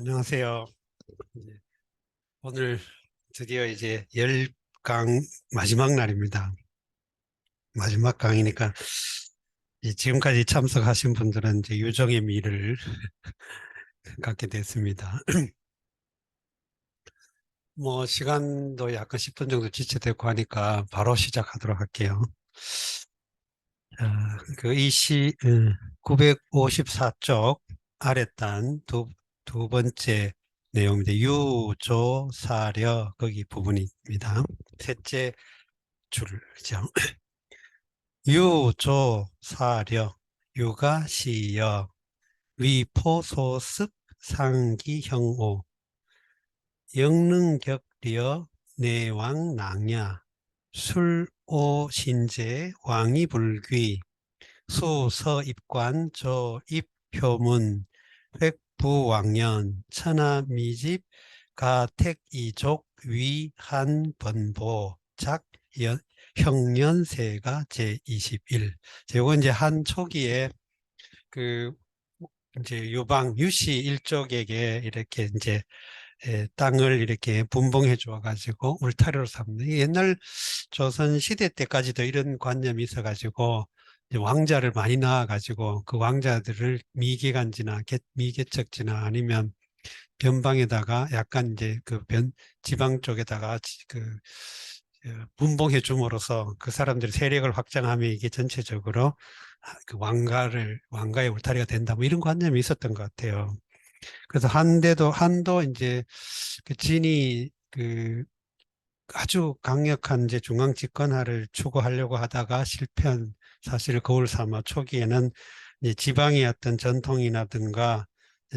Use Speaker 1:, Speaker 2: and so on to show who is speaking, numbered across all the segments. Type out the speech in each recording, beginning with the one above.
Speaker 1: 안녕하세요. 이제 오늘 드디어 이제 10강 마지막 날입니다. 마지막 강이니까 지금까지 참석하신 분들은 이제 유종의 미를 갖게 됐습니다. 뭐 시간도 약간 10분 정도 지체되고 하니까 바로 시작하도록 할게요. 자, 그 954쪽 아랫단 두 번째 내용인데 유조사려 거기 부분입니다. 셋째 줄이죠. 유조사려 유가시여 위포소습 상기형오 영능격리여 내왕낭야 술오신제 왕이불귀 수서입관 조입표문 획부왕년 천하미집 가택이족 위한번보 작 형년세가 제21. 요거 이제 한 초기에 그 이제 유방 유씨 일족에게 이렇게 이제 땅을 이렇게 분봉해 줘 가지고 울타리로 삼는 옛날 조선 시대 때까지도 이런 관념이 있어 가지고 왕자를 많이 낳아 가지고 그 왕자들을 미개간지나 미개척지나 아니면 변방에다가 약간 이제 그 지방 쪽에다가 분봉해 줌으로써 그 사람들의 세력을 확장하면 이게 전체적으로 그 왕가의 울타리가 된다 뭐 이런 관념이 있었던 것 같아요. 그래서 한도 이제 그 진이 그 아주 강력한 이제 중앙 집권화를 추구하려고 하다가 실패한 사실을 거울 삼아 초기에는 이제 지방의 어떤 전통이라든가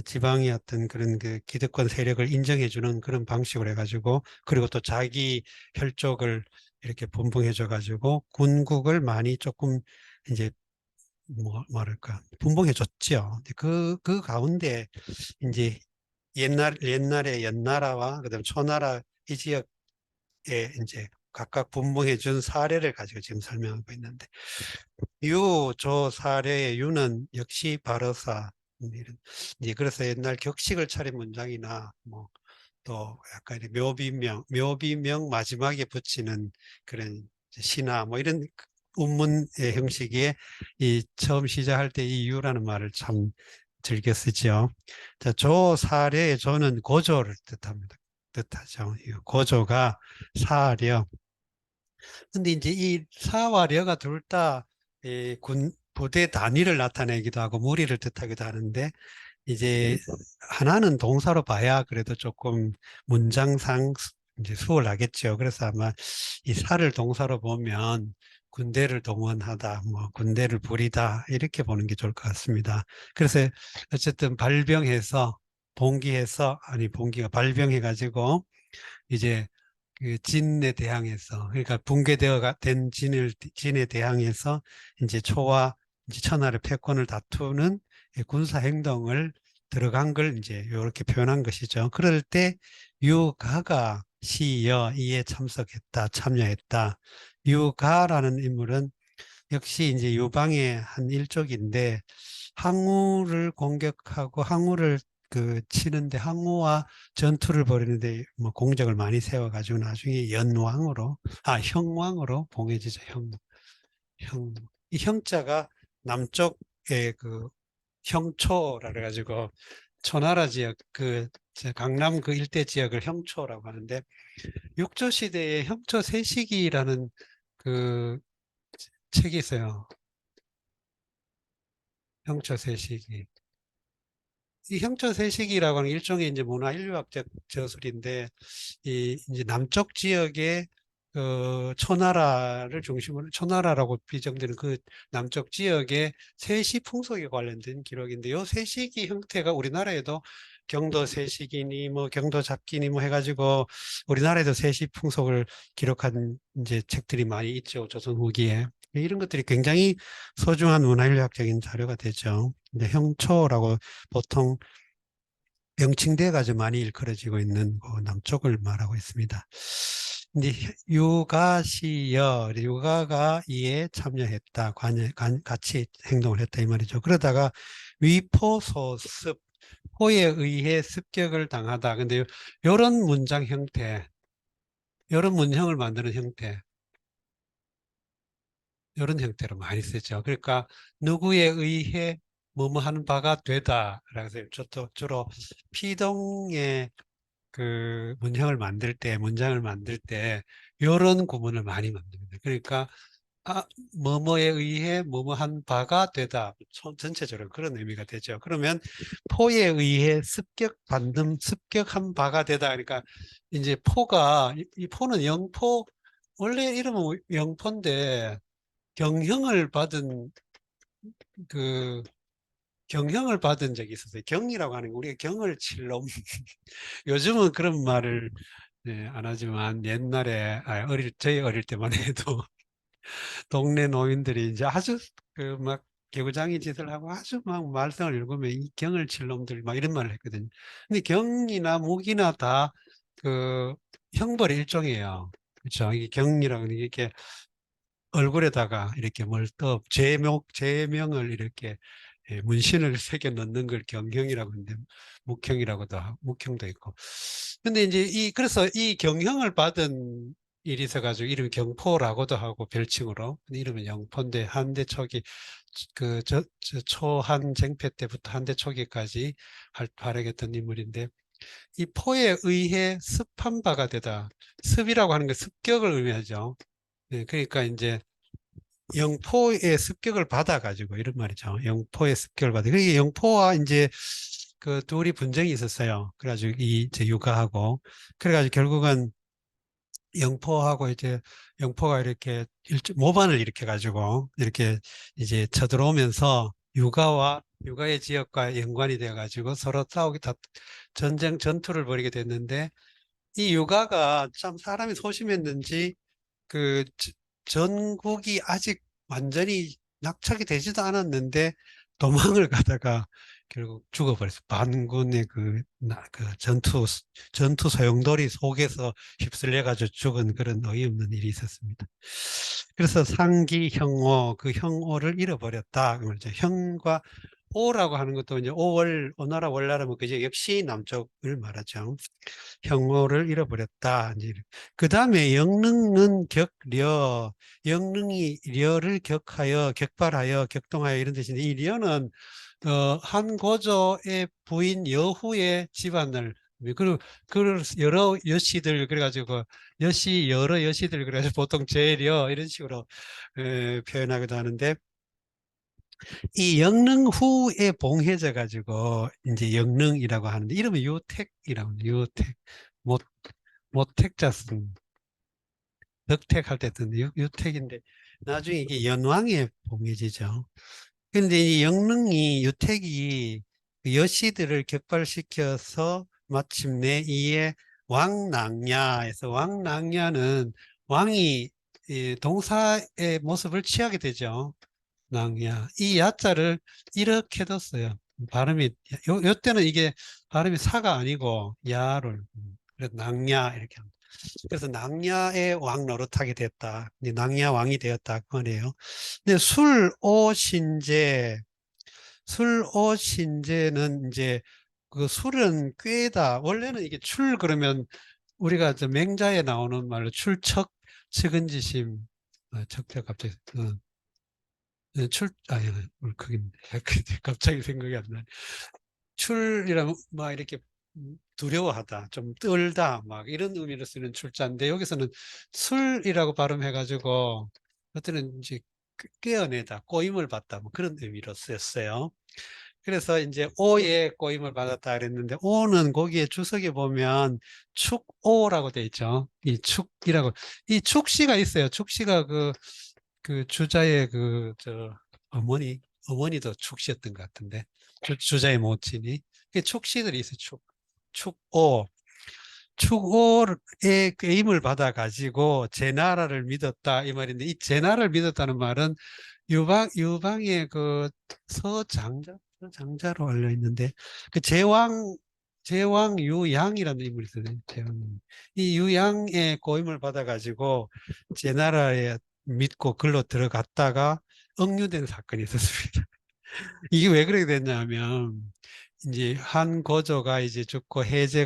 Speaker 1: 지방의 어떤 그런 그 기득권 세력을 인정해주는 그런 방식으로 해가지고 그리고 또 자기 혈족을 이렇게 분봉해줘 가지고 군국을 많이 조금 이제 뭐랄까 분봉해줬죠. 그 가운데 이제 옛날에 연나라와 그다음 초나라 이 지역에 이제 각각 분봉해 준 사례를 가지고 지금 설명하고 있는데 유, 조, 사례의 유는 역시 바로사 이런 이제 그래서 옛날 격식을 차린 문장이나 뭐 또 약간 묘비명 마지막에 붙이는 그런 시나 뭐 이런 운문의 형식의 이 처음 시작할 때 이 유라는 말을 참 즐겨 쓰죠. 자, 조 사례의 조는 고조를 뜻하죠. 이 고조가 사려. 근데 이제 이 사와 려가 둘 다 부대 단위를 나타내기도 하고 무리를 뜻하기도 하는데 이제 하나는 동사로 봐야 그래도 조금 문장상 이제 수월하겠죠. 그래서 아마 이 사를 동사로 보면 군대를 동원하다, 뭐 군대를 부리다 이렇게 보는 게 좋을 것 같습니다. 그래서 어쨌든 발병해서 봉기해서 아니 봉기가 발병해 가지고 이제 그 진에 대항해서 그러니까 붕괴되어 된 진에 대항해서 이제 초와 이제 천하의 패권을 다투는 군사 행동을 들어간 걸 이제 이렇게 표현한 것이죠. 그럴 때 유가가 시여 이에 참석했다, 참여했다. 유가라는 인물은 역시 이제 유방의 한 일족인데 항우를 공격하고 항우를 그 치는데 항우와 전투를 벌이는데 뭐 공적을 많이 세워가지고 나중에 형왕으로 봉해지죠. 형. 이 형자가 남쪽에 그 형초라 그래가지고 초나라 지역 강남 그 일대 지역을 형초라고 하는데 육조 시대에 형초 세시기라는 그 책이 있어요. 형처 세식이. 이 형처 세식이라고 하는 일종의 이제 문화 인류학적 저술인데, 이 이제 남쪽 지역의 초나라를 중심으로 초나라라고 비정되는 그 남쪽 지역의 세시 풍속에 관련된 기록인데, 요 세시기 형태가 우리나라에도 경도 세시기니 뭐 경도 잡기니 뭐 해가지고 우리나라에도 세시 풍속을 기록한 이제 책들이 많이 있죠. 조선 후기에. 이런 것들이 굉장히 소중한 문화인류학적인 자료가 되죠. 근데 형초라고 보통 명칭돼 가지고 많이 일컬어지고 있는 그 남쪽을 말하고 있습니다. 근데 유가가 이에 참여했다, 같이 행동을 했다 이 말이죠. 그러다가 위포소습 포에 의해 습격을 당하다. 근데 요런 문장 형태, 요런 문형을 만드는 형태, 요런 형태로 많이 쓰죠. 그러니까 누구에 의해 뭐뭐 하는 바가 되다. 그래서 주로 피동의 그 문형을 만들 때, 문장을 만들 때 요런 구문을 많이 만듭니다. 그러니까 뭐뭐에 의해 뭐뭐 한 바가 되다. 전체적으로 그런 의미가 되죠. 그러면 포에 의해 습격한 바가 되다. 그러니까 이제 포가, 이 포는 영포, 원래 이름은 영포인데 경형을 받은 그 경형을 받은 적이 있었어요. 경이라고 하는 게 우리가 경을 칠 놈. 요즘은 그런 말을 안 하지만 옛날에 저희 어릴 때만 해도 동네 노인들이 이제 아주 그 막 개구장이 짓을 하고 아주 막 말썽을 일구면 이 경을 칠 놈들 막 이런 말을 했거든요. 근데 경이나 무기나 다 그 형벌의 일종이에요. 그렇죠. 이게 경이라고 하는 게 이렇게 얼굴에다가 이렇게 뭘 또 제명을 이렇게 문신을 새겨 넣는 걸 경형이라고 하는데 묵형도 있고. 근데 이제 그래서 이 경형을 받은 일이 있어가지고 이름이 경포라고도 하고 별칭으로. 근데 이름은 영포인데 한대 초기 초한 쟁패 때부터 한대 초기까지 활약했던 인물인데 이 포에 의해 습한 바가 되다. 습이라고 하는 게 습격을 의미하죠. 네, 그러니까 이제 영포의 습격을 받아가지고 이런 말이죠. 영포의 습격을 받아. 그게 영포와 이제 그 둘이 분쟁이 있었어요. 그래가지고 이제 육아하고 그래가지고 결국은 영포하고 이제 영포가 이렇게 모반을 일으켜 가지고 이렇게 이제 쳐들어오면서 육아의 지역과 연관이 되어 가지고 서로 전투를 벌이게 됐는데 이 육아가 참 사람이 소심했는지 그 전국이 아직 완전히 낙착이 되지도 않았는데 도망을 가다가 결국 죽어버렸어요. 반군의 그 전투 소용돌이 속에서 휩쓸려 가지고 죽은 그런 어이없는 일이 있었습니다. 그래서 상기 형오, 그 형오를 잃어버렸다. 그 말이죠. 형과 오라고 하는 것도 이제 오나라 월나라면 그제 역시 남쪽을 말하죠. 형오를 잃어버렸다. 그 다음에 영능은 격려, 영능이 려를 격하여, 격발하여, 격동하여 이런 뜻인데 이 려는 한 고조의 부인 여후의 집안을 그리고 여러 여씨들 그래가지고 여러 여씨들 그래가지고 보통 제려 이런 식으로 표현하기도 하는데 이 영능 후에 봉해져 가지고 이제 영능이라고 하는데 이름은 유택이라고 합니다. 유택 못 모택자 쓴 덕택할 때 쓴 유택인데 나중에 이게 연왕에 봉해지죠. 근데 이 영능이 유택이 그 여씨들을 격발시켜서 마침내 이에 왕낭야에서 왕낭야는 왕이 이 동사의 모습을 취하게 되죠. 낭야. 이 야자를 이렇게 뒀어요. 발음이, 때는 이게 발음이 사가 아니고 야를. 그래서 낭야 이렇게 합니다. 그래서 낭야의 왕 노릇하게 됐다. 낭야 왕이 되었다. 그거네요. 근데 술오신제는 이제 그 술은 꾀다. 원래는 이게 그러면 우리가 저 맹자에 나오는 말로 출척, 측은지심, 척자 갑자기, 울컥인데. 갑자기 생각이 안 나네. 출이라면 막 이렇게 두려워하다, 좀 떨다, 막 이런 의미로 쓰는 출자인데 여기서는 술이라고 발음해가지고 어떤 이제 깨어내다, 꼬임을 받다, 뭐 그런 의미로 쓰였어요. 그래서 이제 오에 꼬임을 받았다 그랬는데 오는 거기에 주석에 보면 축오라고 돼 있죠. 이 축이라고 이 축시가 있어요. 축시가 그 주자의 어머니도 축시였던 것 같은데 주자의 모친이 그 축시들이 있어요. 축오 축오의 게임을 받아 가지고 제 나라를 믿었다 이 말인데 이 제 나라를 믿었다는 말은 유방의 그 서장자로 알려 있는데 그 제왕 유양이라는 인물이 있어요. 이 유양의 고임을 받아 가지고 제 나라에 믿고 글로 들어갔다가 억류된 사건이 있었습니다. 이게 왜 그렇게 됐냐면 이제 한 고조가 이제 죽고 해제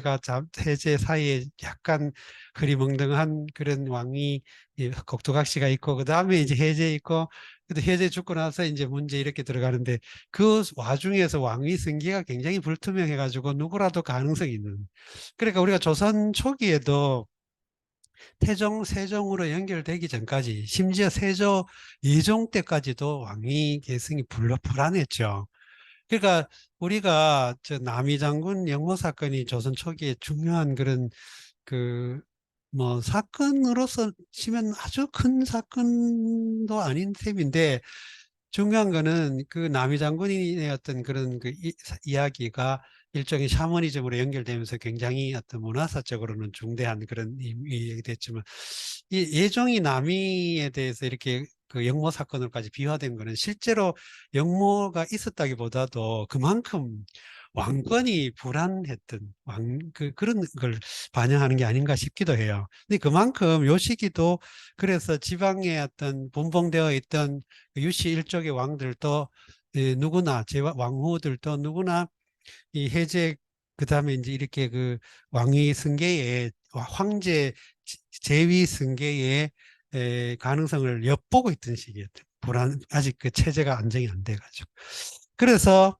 Speaker 1: 사이에 약간 흐리멍덩한 그런 왕이 꼭두각시가 있고 그 다음에 이제 해제 있고 그래도 해제 죽고 나서 이제 문제 이렇게 들어가는데 그 와중에서 왕위 승계가 굉장히 불투명해 가지고 누구라도 가능성이 있는 그러니까 우리가 조선 초기에도 태종, 세종으로 연결되기 전까지 심지어 세조, 예종 때까지도 왕위 계승이 불안했죠. 그러니까 우리가 저 남이 장군 영모 사건이 조선 초기에 중요한 그런 그 뭐 사건으로서 치면 아주 큰 사건도 아닌 셈인데 중요한 거는 그 남이 장군의 어떤 그런 그 이야기가 일종의 샤머니즘으로 연결되면서 굉장히 어떤 문화사적으로는 중대한 그런 이야기 됐지만 이 예종이 남이에 대해서 이렇게 그 영모 사건으로까지 비화된 거는 실제로 영모가 있었다기보다도 그만큼 왕권이 불안했던 그런 걸 반영하는 게 아닌가 싶기도 해요. 근데 그만큼 요 시기도 그래서 지방에 어떤 분봉되어 있던 그 유씨 일족의 왕들도 누구나 왕후들도 누구나 이 해제 그다음에 이제 이렇게 그 왕위 승계에 황제 제위 승계의 가능성을 엿보고 있던 시기였죠. 아직 그 체제가 안정이 안 돼가지고. 그래서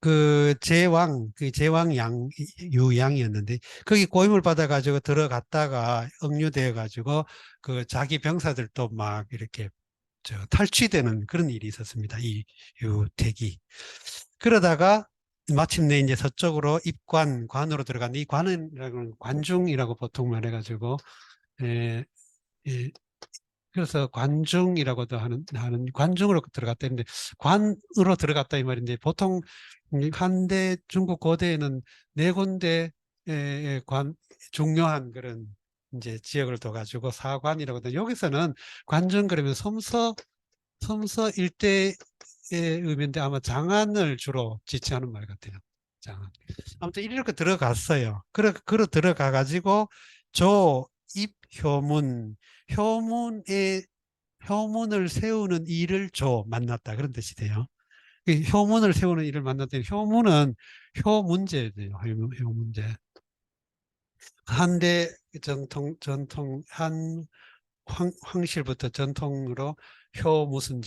Speaker 1: 그 제왕 유양이었는데 거기 고임을 받아가지고 들어갔다가 억류되어가지고 그 자기 병사들도 막 이렇게 탈취되는 그런 일이 있었습니다. 이 유택이. 그러다가 마침내 이제 서쪽으로 관으로 들어갔는데 이 관은 관중이라고 보통 말해가지고 에, 에, 그래서 관중이라고도 하는 관중으로 들어갔다는데 관으로 들어갔다 이 말인데 보통 한대 중국 고대에는 네 군데 중요한 그런 이제 지역을 둬가지고 사관이라고 하는데 여기서는 관중 그러면 섬서 일대의 의미인데 아마 장안을 주로 지칭하는 말 같아요. 장안. 아무튼 이렇게 들어갔어요. 그러 들어가 가지고 조입효문 효문의 효문을 세우는 일을 만났다 그런 뜻이 돼요. 이 효문을 세우는 일을 만났더니 효문은 효 문제예요. 효 문제. 한대 전통 황실부터 전통으로 효 무슨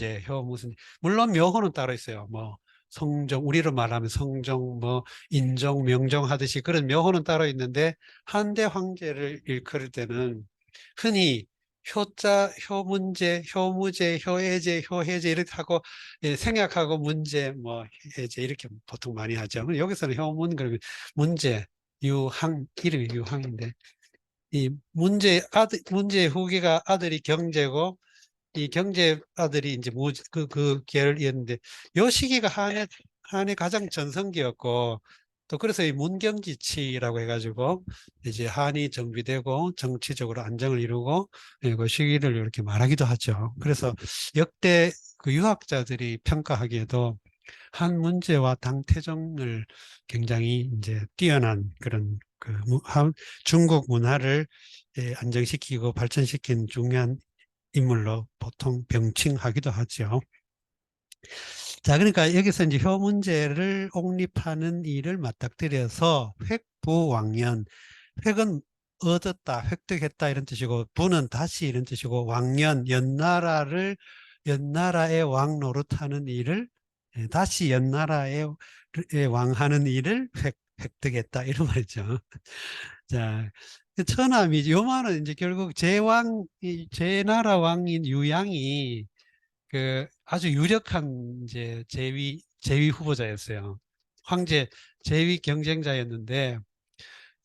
Speaker 1: 물론 묘호는 따로 있어요. 뭐 성종 우리로 말하면 성종 뭐 인종 명종 하듯이 그런 묘호는 따로 있는데 한대 황제를 일컬을 때는 흔히 효자, 효문제, 효무제, 효해제, 효해제 이렇게 하고 생략하고 문제, 뭐 해제 이렇게 보통 많이 하죠. 여기서는 효문 그러면 문제, 유항 이름이 유항인데 이 문제의 후계가 아들이 경제고 이 경제 아들이 이제 그 계열이었는데 요 시기가 한해 가장 전성기였고 또 그래서 이 문경지치라고 해가지고 이제 한이 정비되고 정치적으로 안정을 이루고 그 시기를 이렇게 말하기도 하죠. 그래서 역대 그 유학자들이 평가하기에도 한 문제와 당태종을 굉장히 이제 뛰어난 그런 중국 문화를 안정시키고 발전시킨 중요한 인물로 보통 병칭하기도 하죠. 자, 그러니까 여기서 이제 효 문제를 옹립하는 일을 맞닥뜨려서 획부왕년, 획은 얻었다, 획득했다 이런 뜻이고 부는 다시 이런 뜻이고 왕년, 연나라의 왕 노릇하는 일을 다시 연나라의 왕하는 일을 획득했다 이런 말이죠. 자, 처남이 요만은 이제 결국 제나라 왕인 유양이 그 아주 유력한 이제 제위 후보자였어요. 황제 제위 경쟁자였는데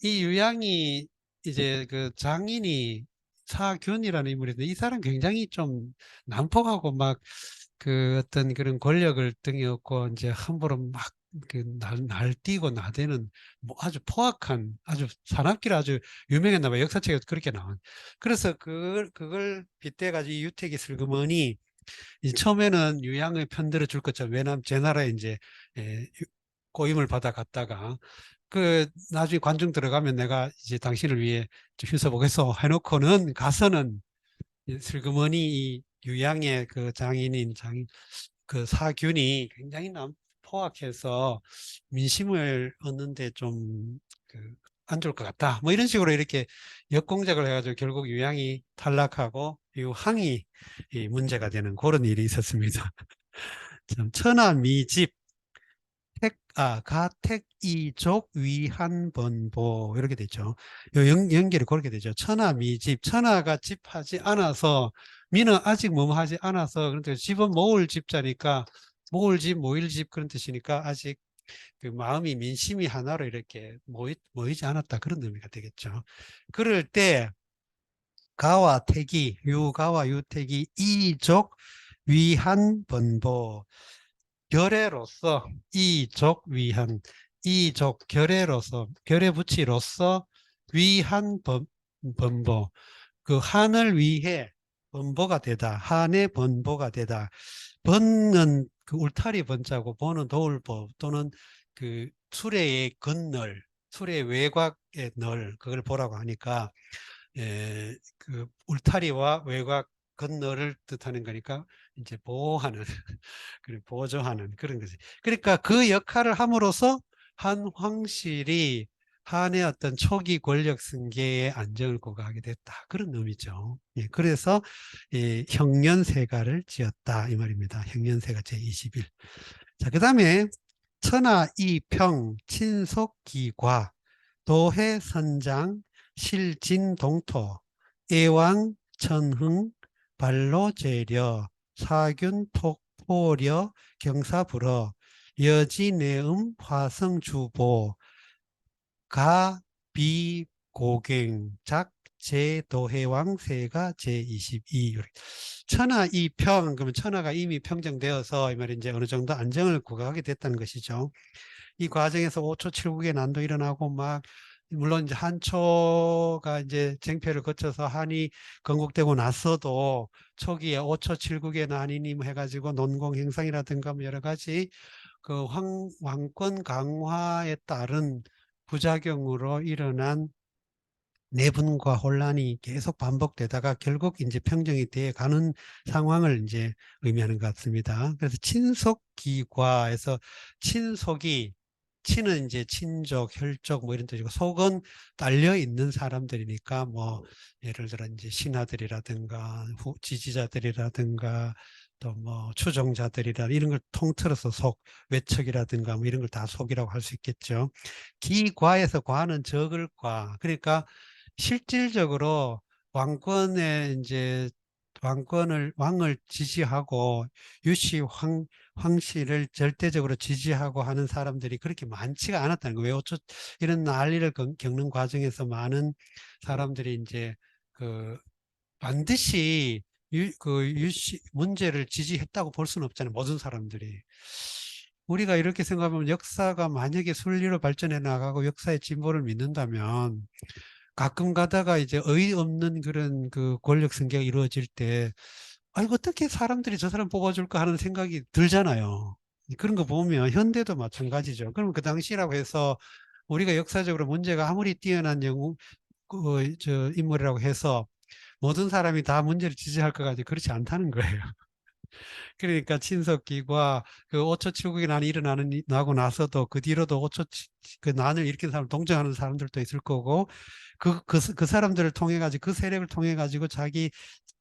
Speaker 1: 이 유양이 이제 그 장인이 사균이라는 인물인데 이 사람 굉장히 좀 난폭하고 막 그 어떤 그런 권력을 등에 업고 이제 함부로 막 그 날뛰고 나대는 뭐 아주 포악한 아주 사납기로 아주 유명했나 봐요. 역사책에도 그렇게 나온. 그래서 그걸 빗대 가지고 유택이 슬그머니 처음에는 유양을 편들어 줄 것처럼 왜냐하면 제 나라에 이제 고임을 받아 갔다가 그 나중에 관중 들어가면 내가 이제 당신을 위해 휴서 보겠소 해놓고는 가서는 슬그머니 이 유양의 그 장인 그 사균이 굉장히 포악해서 민심을 얻는데 좀 안 좋을 것 같다. 뭐 이런 식으로 이렇게 역공작을 해가지고 결국 유양이 탈락하고 이 항이 이 문제가 되는 그런 일이 있었습니다. 참 천하미집 가택이족 위한번보 이렇게 되죠. 요 연결이 그렇게 되죠. 천하미집 천하가 집하지 않아서 미는 아직 뭐뭐하지 않아서 그런데 집은 모을 집자니까 모을 집 모일 집 그런 뜻이니까 아직 그 마음이 민심이 하나로 이렇게 모이지 않았다 그런 의미가 되겠죠. 그럴 때 가와 태기 유가와 유태기 이족 위한번보 결례로서 이족 위한 이족 결례로서 결례부치로서 위한 번보 그 한을 위해 번보가 되다 한의 번보가 되다 번은 그 울타리 번자고 보는 도울보 또는 그 수레의 건널 수레 외곽의 널 그걸 보라고 하니까 그 울타리와 외곽 건널을 뜻하는 거니까 이제 보호하는 그리고 보조하는 그런 거지. 그러니까 그 역할을 함으로써 한 황실이 한의 어떤 초기 권력 승계의 안정을 구가하게 됐다. 그런 의미죠. 예, 그래서 형년세가를 지었다 이 말입니다. 형년세가 제21. 자, 그다음에 천하이평 친속기과 도해선장 실진동토 애왕 천흥 발로재려 사균톡포려 경사불어 여지내음 화성주보 가비고갱 작제도해왕세가 제22. 천하 이평 그러면 천하가 이미 평정되어서 이 말이 이제 어느 정도 안정을 구가하게 됐다는 것이죠. 이 과정에서 5초 7국의 난도 일어나고 막 물론 이제 한초가 이제 쟁패를 거쳐서 한이 건국되고 났어도 초기에 5초 7국의 난이니 뭐 해가지고 논공 행상이라든가 뭐 여러 가지 그 왕권 강화에 따른 부작용으로 일어난 내분과 혼란이 계속 반복되다가 결국 이제 평정이 돼 가는 상황을 이제 의미하는 것 같습니다. 그래서 친속기과에서 친속이 친은 이제 친족, 혈족 뭐 이런 뜻이고 속은 딸려 있는 사람들이니까 뭐 예를 들어 이제 신하들이라든가 지지자들이라든가 또 뭐 추종자들이라 이런 걸 통틀어서 속, 외척이라든가 뭐 이런 걸 다 속이라고 할 수 있겠죠. 기과에서 과는 적을 과 그러니까 실질적으로 왕권의 이제 왕을 지지하고 유시 황실을 절대적으로 지지하고 하는 사람들이 그렇게 많지가 않았다는 거예요. 이런 난리를 겪는 과정에서 많은 사람들이 이제 그 반드시 그 유시 문제를 지지했다고 볼 수는 없잖아요. 모든 사람들이. 우리가 이렇게 생각하면 역사가 만약에 순리로 발전해 나가고 역사의 진보를 믿는다면 가끔 가다가 이제 어이없는 그런 그 권력 승계가 이루어질 때, 아이고, 어떻게 사람들이 저 사람 뽑아줄까 하는 생각이 들잖아요. 그런 거 보면 현대도 마찬가지죠. 그럼 그 당시라고 해서 우리가 역사적으로 문제가 아무리 뛰어난 저 인물이라고 해서 모든 사람이 다 문제를 지지할 것 같지 그렇지 않다는 거예요. 그러니까 친석기과 그 오초칠국의 난이 나고 나서도 그 뒤로도 그 난을 일으킨 사람 동정하는 사람들도 있을 거고 그 사람들을 통해 가지고 그 세력을 통해 가지고 자기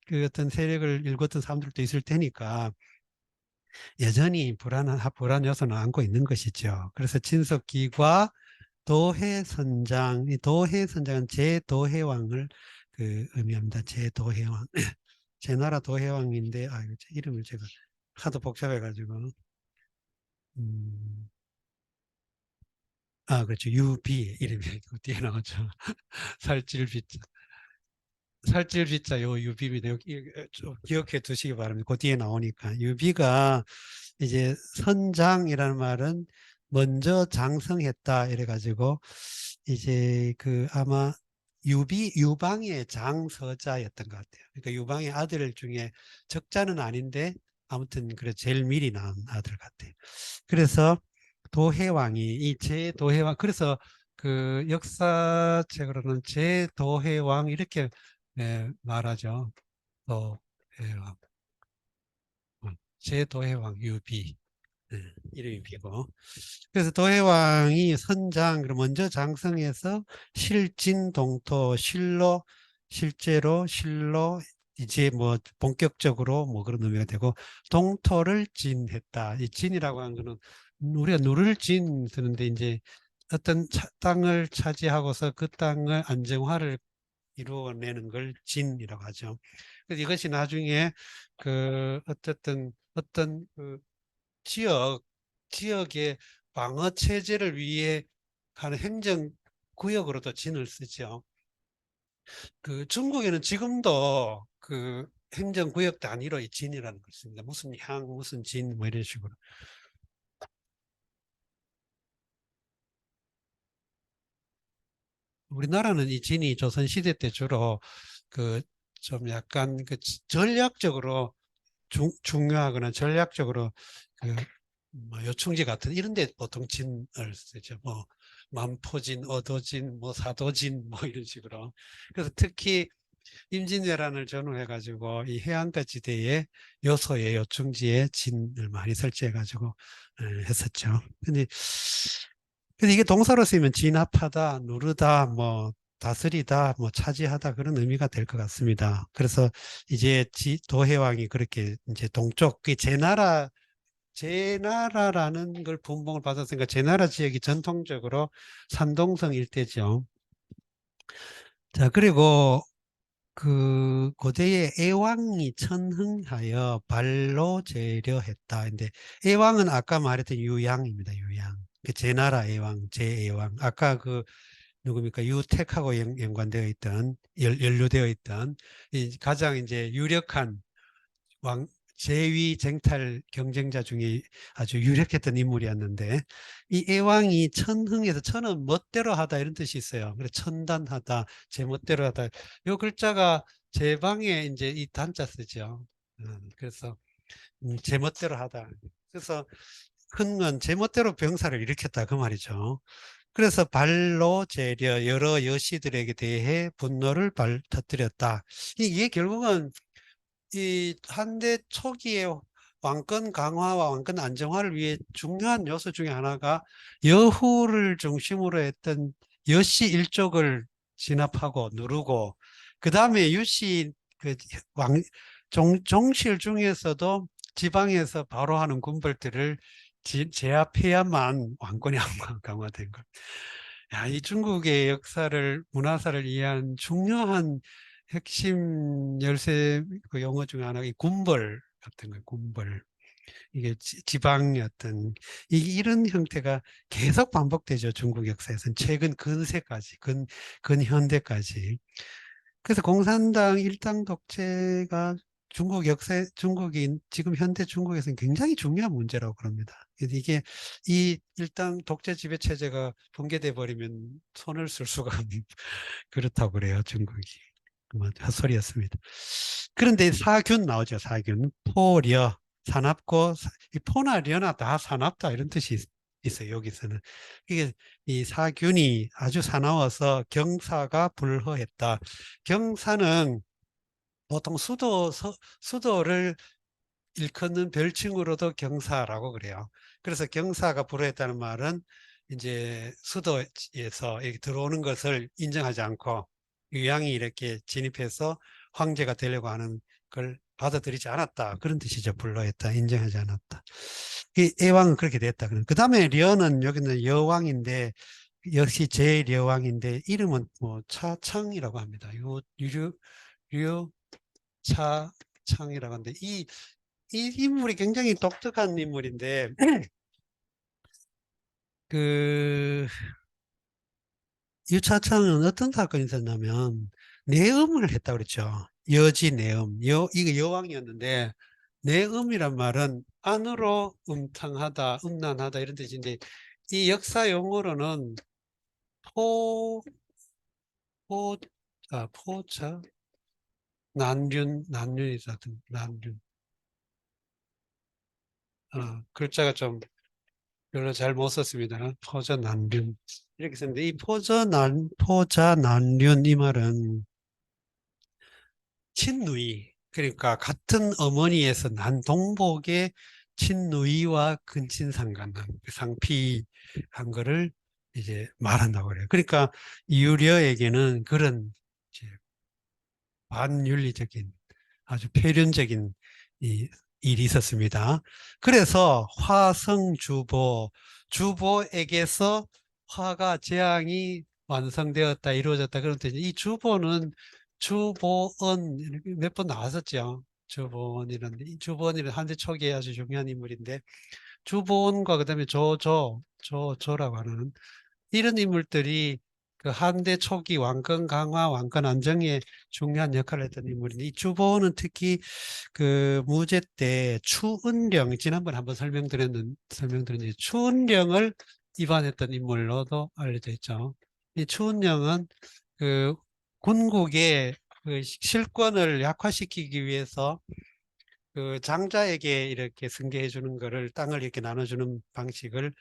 Speaker 1: 그 어떤 세력을 일궜던 사람들도 있을 테니까 여전히 불안 요소는 안고 있는 것이죠. 그래서 친석기과 도해선장, 이 도해선장은 제도해왕을 그 의미합니다. 제도해왕. 제 나라 도해왕인데, 이름을 제가 하도 복잡해가지고, 음, 그렇죠. 유비 이름이 그 뒤에 나오죠. 살찔비자. 살찔비자 요 유비입니다. 여기 좀 기억해 두시기 바랍니다. 그 뒤에 나오니까. 유비가 이제 선장이라는 말은 먼저 장성했다 이래가지고 이제 그 아마 유방의 장서자였던 것 같아요. 그러니까 유방의 아들 중에 적자는 아닌데 아무튼 그래 제일 미리 낳은 아들 같아요. 그래서 도해왕이 이 제도해왕 그래서 그 역사책으로는 제도해왕 이렇게 말하죠. 도해왕 제도해왕 유비 네, 이름이 비고. 그래서 도해왕이 선장, 그럼 먼저 장성해서 실진동토, 실로, 실제로 실로 이제 뭐 본격적으로 뭐 그런 의미가 되고, 동토를 진했다. 이 진이라고 하는 거는 우리가 누를 진 쓰는데, 이제 어떤 땅을 차지하고서 그 땅을 안정화를 이루어내는 걸 진이라고 하죠. 그래서 이것이 나중에 그 어쨌든 어떤 그 지역, 지역의 방어 체제를 위해 하는 행정 구역으로도 진을 쓰죠. 그 중국에는 지금도 그 행정 구역 단위로 이 진이라는 걸 씁니다. 무슨 향, 무슨 진, 뭐 이런 식으로. 우리나라는 이 진이 조선 시대 때 주로 그 좀 약간 그 전략적으로 중요하거나 전략적으로 그 뭐 요충지 같은 이런 데 보통 진을 쓰죠. 뭐 만포진, 어도진, 뭐 사도진 뭐 이런 식으로. 그래서 특히 임진왜란을 전후해 가지고 이 해안가 지대에 요소에 요충지에 진을 많이 설치해 가지고 했었죠. 근데 이게 동사로 쓰이면 진압하다, 누르다, 뭐 다스리다, 뭐 차지하다 그런 의미가 될 것 같습니다. 그래서 이제 도해왕이 그렇게 이제 동쪽 그 제나라라는 걸 분봉을 받았으니까 제나라 지역이 전통적으로 산동성 일대죠. 자, 그리고 그 고대의 애왕이 천흥하여 발로 재려했다. 근데 애왕은 아까 말했던 유양입니다. 유양. 그 제나라 애왕, 제애왕. 아까 그 누굽니까? 유택하고 연관되어 있던 연루되어 있던 이 가장 이제 유력한 왕 제위 쟁탈 경쟁자 중에 아주 유력했던 인물이었는데 이 애왕이 천흥에서 천은 멋대로 하다 이런 뜻이 있어요. 그래서 천단하다, 제 멋대로 하다. 요 글자가 제 방에 이제 이 단자 쓰죠. 그래서 제 멋대로 하다. 그래서 흥은 제 멋대로 병사를 일으켰다 그 말이죠. 그래서 발로 재려 여러 여시들에게 대해 분노를 터뜨렸다. 이게 결국은 이 한대 초기의 왕권 강화와 왕권 안정화를 위해 중요한 요소 중에 하나가 여후를 중심으로 했던 여씨 일족을 진압하고 누르고 그 다음에 유씨 그 왕, 종실 중에서도 지방에서 바로 하는 군벌들을 제압해야만 왕권이 강화된 것. 야, 이 중국의 역사를 문화사를 이해한 중요한 핵심 열쇠 그 용어 중에 하나가 이 군벌 같은 거예요. 군벌. 이게 지방의 어떤 이런 형태가 계속 반복되죠. 중국 역사에서는 최근 근세까지, 근현대까지. 그래서 공산당 일당 독재가 중국 역사, 중국인 지금 현대 중국에서는 굉장히 중요한 문제라고 그럽니다. 그래서 이게 이 일당 독재 지배 체제가 붕괴돼 버리면 손을 쓸 수가 없는 그렇다고 그래요, 중국이. 뭐 헛소리였습니다. 그런데 사균 나오죠, 사균. 포려, 사납고, 이 포나 려나 다 사납다 이런 뜻이 있어요, 여기서는. 이게 이 사균이 아주 사나워서 경사가 불허했다. 경사는 보통 수도를 일컫는 별칭으로도 경사라고 그래요. 그래서 경사가 불허했다는 말은 이제 수도에서 이렇게 들어오는 것을 인정하지 않고 유양이 이렇게 진입해서 황제가 되려고 하는 걸 받아들이지 않았다. 그런 뜻이죠. 불허했다. 인정하지 않았다. 이 애왕은 그렇게 됐다. 그 다음에 려는 여기는 여왕인데 역시 제려왕인데 이름은 뭐 차창이라고 합니다. 차창이라고 하는데 이 인물이 굉장히 독특한 인물인데 그 유차창은 어떤 사건이 있었냐면 내음을 했다 그랬죠. 여지 내음. 이거 여왕이었는데 내음이란 말은 안으로 음탕하다, 음란하다 이런 뜻인데 이 역사 용어로는 포, 포, 포차, 난륜이라든 난륜. 글자가 좀 별로 잘 못 썼습니다. 포저난륜. 이렇게 썼는데, 이 포자난륜 이 말은 친누이. 그러니까 같은 어머니에서 난 동복의 친누이와 근친상간한 그 상피한 거를 이제 말한다고 그래요. 그러니까 이유려에게는 그런 이제 반윤리적인 아주 폐륜적인 이 일이 있었습니다. 그래서 화성주보, 주보에게서 화가 재앙이 완성되었다, 이루어졌다. 그런데 이 주보는 주보은 몇 번 나왔었죠. 주보은이라는 이 주보은이라는 한대 초기에 아주 중요한 인물인데 주보은과 그다음에 조조라고 하는 이런 인물들이 그 한대 초기 왕권 강화, 왕권 안정에 중요한 역할을 했던 인물인데 이 주보는 특히 그 무제 때 추은령 지난번에 한번 설명드렸는데 추은령을 입안했던 인물로도 알려져 있죠. 이 추은령은 그 군국의 그 실권을 약화시키기 위해서 그 장자에게 이렇게 승계해 주는 거를 땅을 이렇게 나눠주는 방식을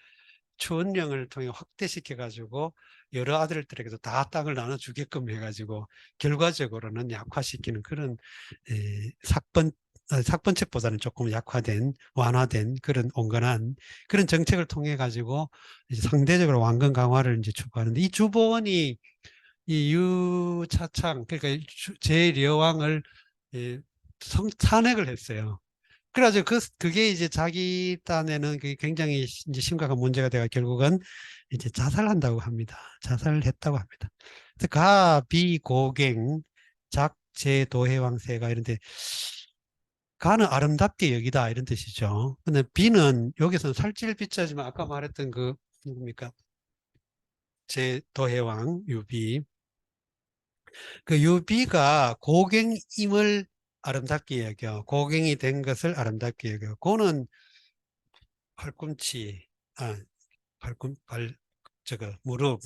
Speaker 1: 추은령을 통해 확대시켜 가지고 여러 아들들에게도 다 땅을 나눠주게끔 해가지고 결과적으로는 약화시키는 그런 삭번책보다는 조금 약화된 완화된 그런 온건한 그런 정책을 통해 가지고 이제 상대적으로 왕권 강화를 이제 추구하는데 이 주보원이 이 유차창 그러니까 제려왕을 탄핵을 했어요. 그래가지고 그게 이제 자기 딴에는 그게 굉장히 이제 심각한 문제가 돼가 결국은 이제 자살한다고 합니다. 자살을 했다고 합니다. 그래서 가비고갱 작제도해왕세가 이런데 가는 아름답게 여기다 이런 뜻이죠. 근데 비는 여기서는 살찔 비자지만 아까 말했던 그 누굽니까? 제도해왕 유비. 그 유비가 고갱임을 아름답게 여겨. 고갱이 된 것을 아름답게 여겨. 고는 팔꿈치, 아, 저거, 무릎,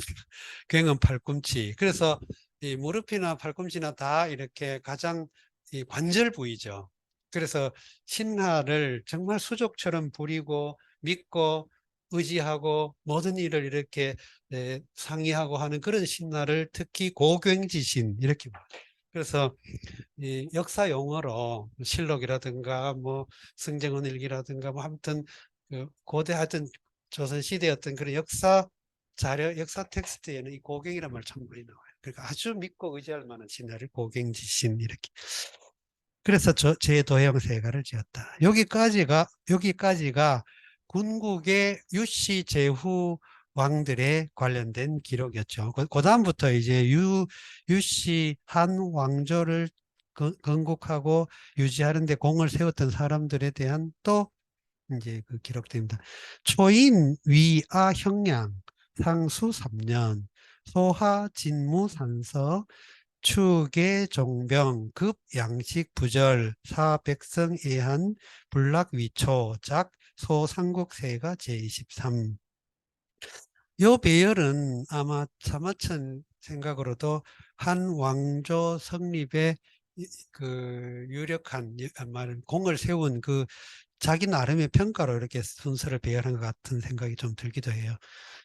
Speaker 1: 굉은 팔꿈치. 그래서 이 무릎이나 팔꿈치나 다 이렇게 가장 이 관절 부위죠. 그래서 신하를 정말 수족처럼 부리고 믿고 의지하고 모든 일을 이렇게 상의하고 하는 그런 신하를 특히 고경지신 이렇게 말해요. 그래서 이 역사 용어로 실록이라든가 뭐 승정원일기라든가 뭐 아무튼 그 고대 하여튼 조선 시대 어떤 그런 역사 자료, 역사 텍스트에는 이 고갱이란 말 참 많이 나와요. 그러니까 아주 믿고 의지할 만한 신하를 고갱지신 이렇게. 그래서 제도형세가를 지었다. 여기까지가 군국의 유씨 제후 왕들의 관련된 기록이었죠. 그 다음부터 이제 유씨 한 왕조를 건국하고 유지하는 데 공을 세웠던 사람들에 대한 또 이제 그 기록됩니다. 초인 위아 형량 상수 3년 소하 진무 산서 추계 종병 급 양식 부절 사백성 예한 불락 위초 작 소삼국세가 제23. 요 배열은 아마 차마천 생각으로도 한 왕조 성립에 그 유력한 말은 공을 세운 그 자기 나름의 평가로 이렇게 순서를 배열한 것 같은 생각이 좀 들기도 해요.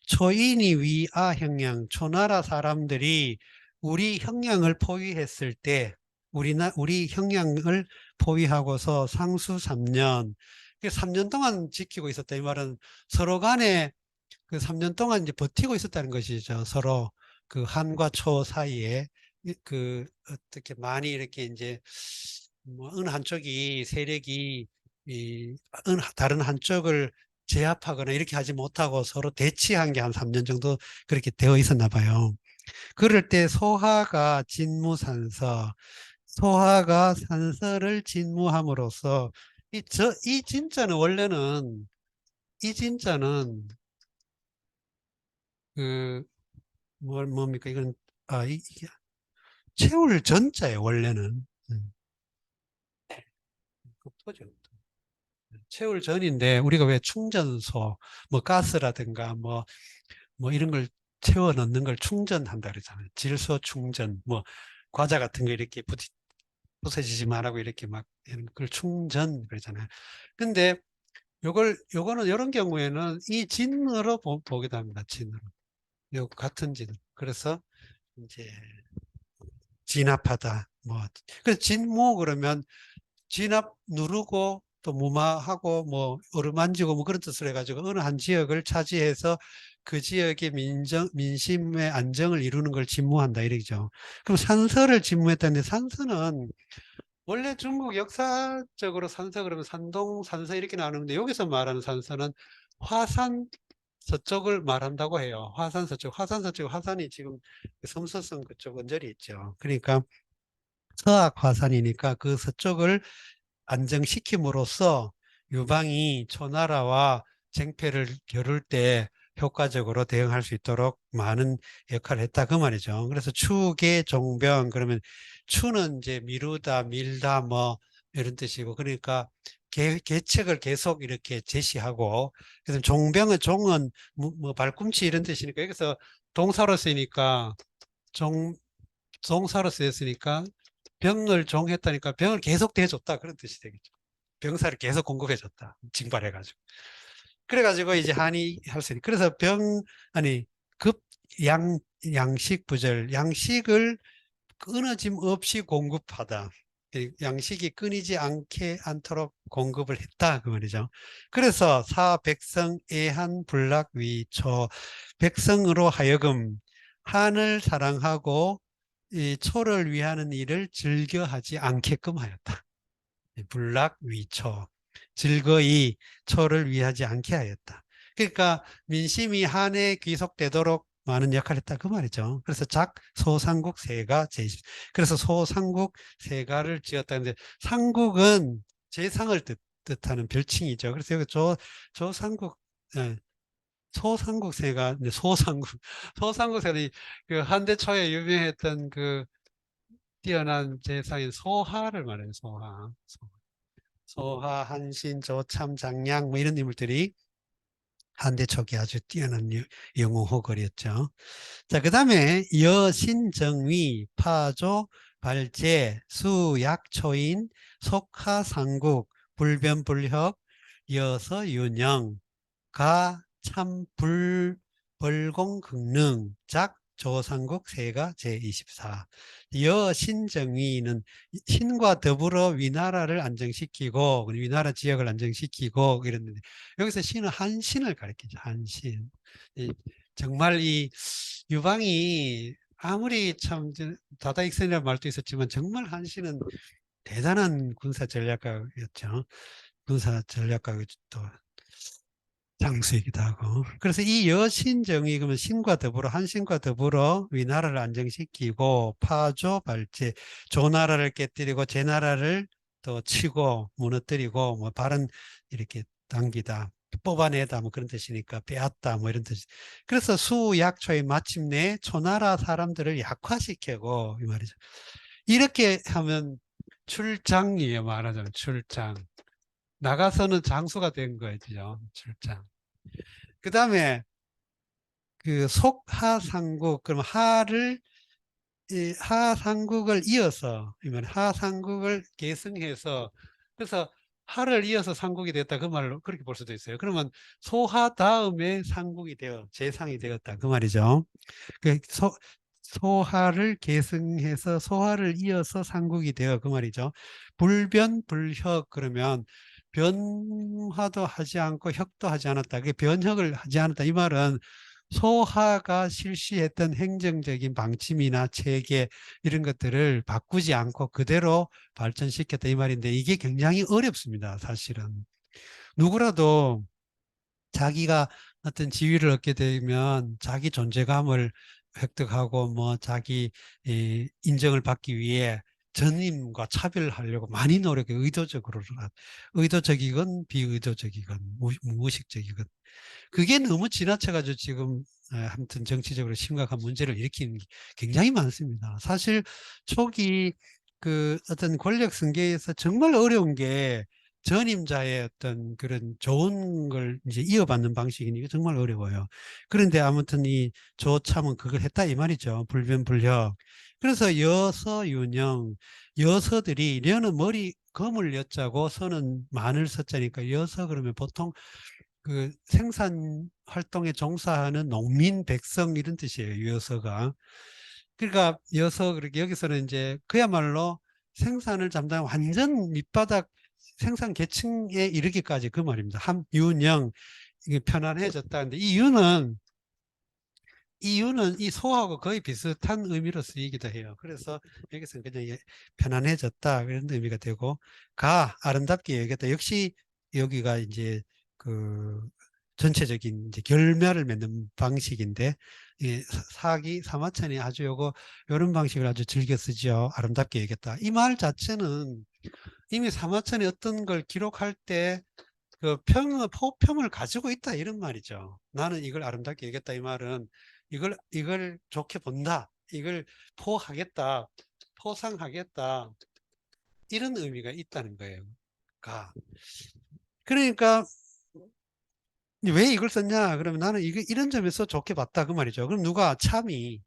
Speaker 1: 초인이 위아 형량, 초나라 사람들이 우리 형량을 포위했을 때, 우리 형량을 포위하고서 상수 3년, 3년 동안 지키고 있었다. 이 말은 서로 간에 그 3년 동안 이제 버티고 있었다는 것이죠. 서로 그 한과 초 사이에 그 어떻게 많이 이렇게 이제 뭐 어느 한쪽이 세력이 다른 한쪽을 제압하거나 이렇게 하지 못하고 서로 대치한 게 한 3년 정도 그렇게 되어 있었나 봐요. 그럴 때 소하가 산서를 진무함으로써 이 진짜는 원래는 이 진짜는 그 뭡니까 이건 이게 채울 전자예요 원래는. 급토죠. 채울 전인데 우리가 왜 충전소 뭐 가스라든가 뭐 이런 걸 채워 넣는 걸 충전한다 그러잖아요. 질소 충전 뭐 과자 같은 거 이렇게 부서지지 말라고 이렇게 막 그걸 충전 그러잖아요. 근데 요거는 이런 경우에는 이 진으로 보기도 합니다. 진으로. 요 같은 진. 그래서 이제 진압하다. 뭐 그래서 진모 그러면 진압 누르고 또 무마하고 뭐 어루만지고 뭐 그런 뜻으로 해가지고 어느 한 지역을 차지해서 그 지역의 민심의 안정을 이루는 걸 직무한다 이러죠. 그럼 산서를 직무했다는데 산서는 원래 중국 역사적으로 산서 그러면 산동, 산서 이렇게 나누는데 여기서 말하는 산서는 화산 서쪽을 말한다고 해요. 화산 서쪽, 화산 서쪽, 화산이 지금 섬서성 그쪽 언저리 있죠. 그러니까 서악 화산이니까 그 서쪽을 안정시킴으로써 유방이 초나라와 쟁패를 겨룰 때 효과적으로 대응할 수 있도록 많은 역할을 했다 그 말이죠. 그래서 추계 종병 그러면 추는 이제 미루다 밀다 뭐 이런 뜻이고 그러니까 계책을 계속 이렇게 제시하고 그래서 종병의 종은 뭐 발꿈치 이런 뜻이니까 여기서 동사로 쓰니까 종 동사로 쓰였으니까 병을 종했다니까 병을 계속 대줬다 그런 뜻이 되겠죠. 병사를 계속 공급해줬다. 징발해가지고. 그래가지고 이제 한이 할 수 있는. 그래서 아니, 급, 양식 부절, 양식을 끊어짐 없이 공급하다. 양식이 끊이지 않도록 공급을 했다. 그 말이죠. 그래서 백성, 애한, 불락, 위초. 백성으로 하여금 한을 사랑하고 이 초를 위하는 일을 즐겨하지 않게끔 하였다. 불락 위초 즐거이 초를 위하지 않게 하였다. 그러니까 민심이 한에 귀속되도록 많은 역할을 했다 그 말이죠. 그래서 소상국 세가 그래서 소상국 세가를 지었다는데 상국은 재상을 뜻하는 별칭이죠. 그래서 여기 조상국 예, 소상국 세가 소상국 소상국 세가 그 한대 초에 유명했던 그 뛰어난 재상인 소하를 말해요. 소하, 한신, 조참, 장량 뭐 이런 인물들이 한대 촉이 아주 뛰어난 영웅 호걸이었죠. 자, 그 다음에 여신정위, 파조, 발제, 수약초인, 속하상국, 불변불협, 여서윤영, 벌공극능, 조상국 세가 제24. 여신정위는 신과 더불어 위나라를 안정시키고 위나라 지역을 안정시키고 이랬는데 여기서 신은 한신을 가리키죠. 한신. 정말 이 유방이 아무리 참 다다익선이라는 말도 있었지만 정말 한신은 대단한 군사 전략가였죠. 군사 전략가도 장수이기도 하고. 그래서 이 여신정이 그러면 신과 더불어 한신과 더불어 위나라를 안정시키고 파조 발제 조나라를 깨뜨리고 제나라를 또 치고 무너뜨리고 뭐 발은 이렇게 당기다 뽑아내다 뭐 그런 뜻이니까 빼앗다 뭐 이런 뜻. 그래서 수약초의 마침내 초나라 사람들을 약화시키고 이 말이죠. 이렇게 하면 출장이에요 말하자면 출장. 나가서는 장수가 된 거죠. 출장. 그 다음에 그 속하상국, 그럼 하상국을 이어서, 이면 하상국을 계승해서, 그래서 하를 이어서 상국이 됐다. 그 말로 그렇게 볼 수도 있어요. 그러면 소하 다음에 상국이 재상이 되었다. 그 말이죠. 그 소하를 계승해서 소하를 이어서 상국이 되어 그 말이죠. 불변불혁 그러면 변화도 하지 않고 혁도 하지 않았다. 그게 변혁을 하지 않았다. 이 말은 소하가 실시했던 행정적인 방침이나 체계 이런 것들을 바꾸지 않고 그대로 발전시켰다 이 말인데 이게 굉장히 어렵습니다. 사실은 누구라도 자기가 어떤 지위를 얻게 되면 자기 존재감을 획득하고 뭐 자기 인정을 받기 위해 전임과 차별하려고 많이 노력해 의도적이건 비의도적이건 무의식적이건 그게 너무 지나쳐가지고 지금 아무튼 정치적으로 심각한 문제를 일으키는 게 굉장히 많습니다. 사실 초기 그 어떤 권력 승계에서 정말 어려운 게 전임자의 어떤 그런 좋은 걸 이제 이어받는 방식이니까 정말 어려워요. 그런데 아무튼 이 조참은 그걸 했다 이 말이죠. 불변불력. 그래서 여서윤영, 여서들이 려는 머리 검을 여자고 서는 마늘 서자니까 여서 그러면 보통 그 생산 활동에 종사하는 농민, 백성 이런 뜻이에요. 여서가. 그러니까 그렇게 여기서는 이제 그야말로 생산을 완전 밑바닥 생산 계층에 이르기까지 그 말입니다. 함유령 이게 편안해졌다. 근데 이유는 이 소하고 거의 비슷한 의미로 쓰이기도 해요. 그래서 여기서는 그냥 편안해졌다 그런 의미가 되고, 아름답게 여겼다. 역시 여기가 이제 그 전체적인 이제 결말을 맺는 방식인데, 이 사기 사마천이 아주 요런 방식을 아주 즐겨 쓰죠. 아름답게 여겼다. 이 말 자체는 이미 사마천이 어떤 걸 기록할 때 그 포평을 가지고 있다 이런 말이죠. 나는 이걸 아름답게 여겼다 이 말은 이걸 좋게 본다, 이걸 포하겠다, 포상하겠다 이런 의미가 있다는 거예요. 가. 그러니까 왜 이걸 썼냐? 그러면 나는 이런 점에서 좋게 봤다 그 말이죠. 그럼 누가 조참이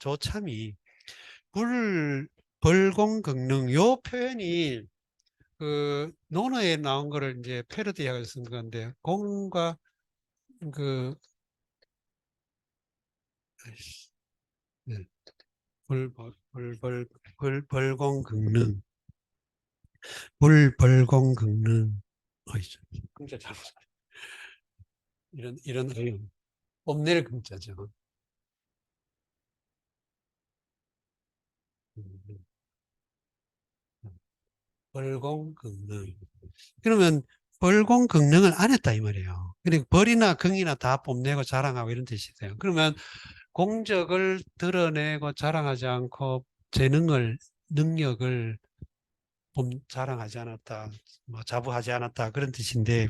Speaker 1: 벌공긍능 요 표현이 그 논어에 나온 거를 이제 패러디하고 쓴 건데, 공과 그 네. 벌공긍능 불벌공긍능 금자 잘못 이런 어려움 뽐낼 금자죠. 음, 벌공긍능. 그러면 벌공긍능을 안 했다 이 말이에요. 그리고 벌이나 긍이나 다 뽐내고 자랑하고 이런 뜻이 돼요. 그러면 공적을 드러내고 자랑하지 않고 능력을 자랑하지 않았다, 뭐 자부하지 않았다 그런 뜻인데,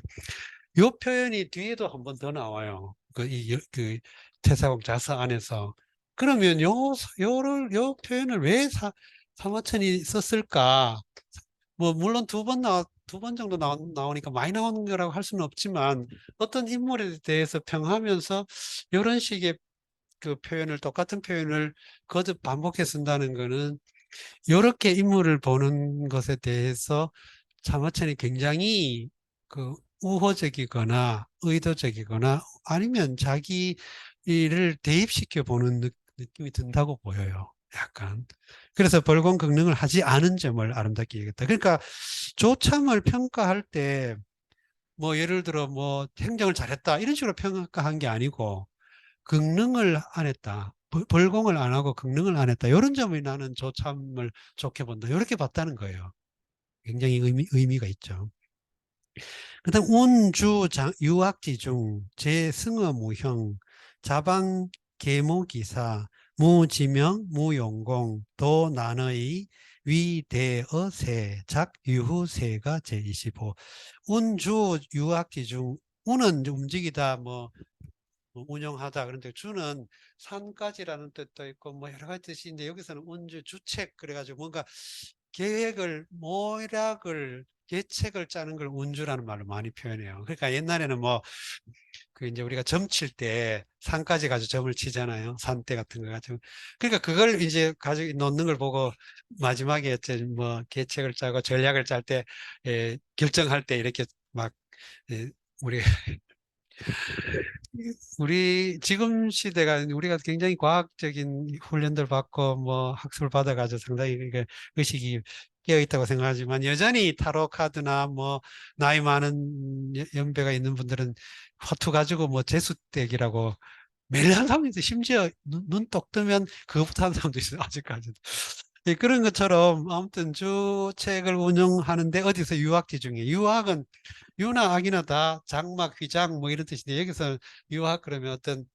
Speaker 1: 요 표현이 뒤에도 한 번 더 나와요. 그 태사공 자서 안에서. 그러면 요 표현을 왜 사마천이 썼을까? 뭐 물론 두 번 정도 나오니까 많이 나오는 거라고 할 수는 없지만, 어떤 인물에 대해서 평하면서 이런 식의 그 표현을, 똑같은 표현을 거듭 반복해 쓴다는 거는 이렇게 인물을 보는 것에 대해서 사마천이 굉장히 그 우호적이거나 의도적이거나 아니면 자기를 대입시켜 보는 느낌이 든다고 보여요. 약간. 그래서 벌공긍능을 하지 않은 점을 아름답게 얘기했다. 그러니까 조참을 평가할 때 뭐 예를 들어 뭐 행정을 잘했다 이런 식으로 평가한 게 아니고, 긍능을 안 했다, 벌공을 안 하고 긍능을 안 했다, 이런 점이 나는 조참을 좋게 본다 이렇게 봤다는 거예요. 굉장히 의미가 있죠. 그다음 운주 유학지중 제승어 무형 자방 계모기사 무지명 무용공 도난의 위대어세 작유후세가 제25. 운주 유학지중, 운은 움직이다 뭐 운영하다, 그런데 주는 산까지라는 뜻도 있고 뭐 여러 가지 뜻인데, 여기서는 운주 주책 그래가지고 뭔가 계책을 짜는 걸 운주라는 말로 많이 표현해요. 그러니까 옛날에는 뭐 그 이제 우리가 점칠 때 산까지 가지고 점을 치잖아요. 산대 같은 거 가지고. 그러니까 그걸 이제 가지고 놓는 걸 보고 마지막에 이제 뭐 계책을 짜고 전략을 짤 때, 결정할 때 이렇게 막, 우리 지금 시대가 우리가 굉장히 과학적인 훈련들 받고 뭐 학습을 받아가지고 상당히 이게 의식이 깨어 있다고 생각하지만, 여전히 타로 카드나 뭐 나이 많은 연배가 있는 분들은 화투 가지고 뭐 재수댁이라고 매일 한 사람도 있어요. 심지어 눈똑 뜨면 그거부터 하는 사람도 있어요. 아직까지도. 예, 그런 것처럼 아무튼 주책을 운영하는데 어디서 유학지 중에, 유학은 유나 악이나 다 장막 휘장 뭐 이런 뜻인데, 여기서 유학 그러면 어떤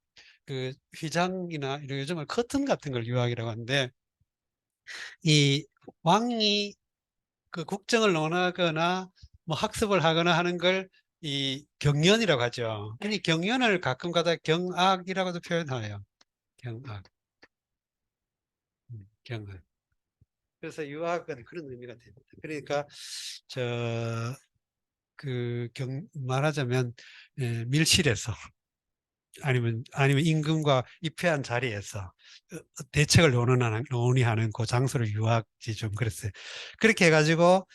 Speaker 1: 그 휘장이나 이런 요즘은 커튼 같은 걸 유학이라고 하는데, 이 왕이 그 국정을 논하거나 뭐 학습을 하거나 하는 걸 이 경연이라고 하죠. 이 경연을 가끔 가다 경악이라고도 표현해요. 경악. 경악. 그래서 유학은 그런 의미가 됩니다. 그러니까 저 말하자면, 밀실에서 아니면 임금과 입회한 자리에서 대책을 논의하는 그 장소를 유학지 좀 그랬어요. 그렇게 해가지고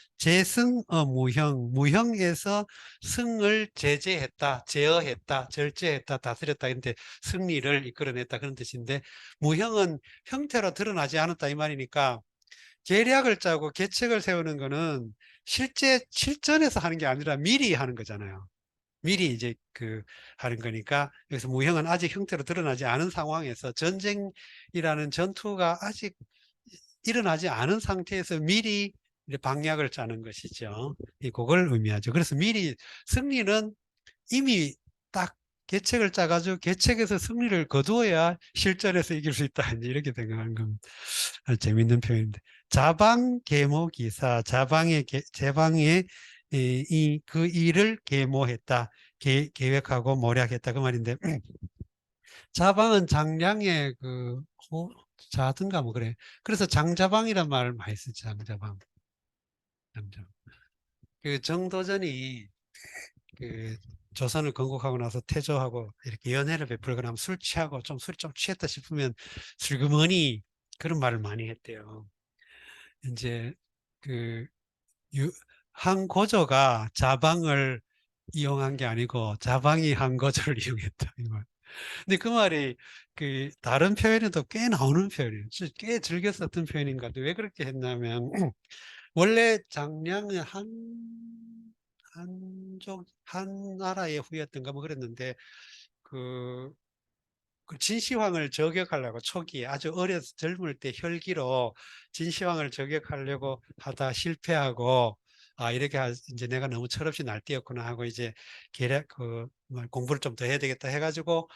Speaker 1: 무형에서 승을 제어했다, 절제했다, 다스렸다. 근데 승리를 이끌어냈다 그런 뜻인데, 무형은 형태로 드러나지 않았다 이 말이니까, 계략을 짜고 계책을 세우는 거는 실제 실전에서 하는 게 아니라 미리 하는 거잖아요. 미리 이제 하는 거니까, 여기서 무형은 아직 형태로 드러나지 않은 상황에서 전쟁이라는 전투가 아직 일어나지 않은 상태에서 미리 이제 방약을 짜는 것이죠. 그걸 의미하죠. 그래서 미리 승리는 이미 딱 계책을 짜가지고 계책에서 승리를 거두어야 실전에서 이길 수 있다. 이제 이렇게 생각하는 겁니다. 재밌는 표현인데. 자방 계모기사, 제방의 그 일을 계모했다. 계획하고 모략했다. 그 말인데, 자방은 장량의 자든가 뭐 그래. 그래서 장자방이란 말을 많이 쓰죠. 장자방. 장자방. 정도전이 그 조선을 건국하고 나서 태조하고 이렇게 연회를 베풀거나 하면 술 취하고 술이 좀 취했다 싶으면 슬그머니 그런 말을 많이 했대요. 이제 그 유, 한 고조가 자방을 이용한 게 아니고 자방이 한 고조를 이용했다 이 말. 근데 그 말이 다른 표현에도 꽤 나오는 표현이에요. 꽤 즐겨 썼던 표현인 것 같아요. 왜 그렇게 했냐면 원래 장량의 한 나라의 후예였던가 뭐 그랬는데 그, 그 진시황을 저격하려고 초기에 아주 젊을 때 혈기로 진시황을 저격하려고 하다 실패하고, 이렇게 이제 내가 너무 철없이 날뛰었구나 하고 이제 계략 뭐 공부를 좀 더 해야 되겠다 해가지고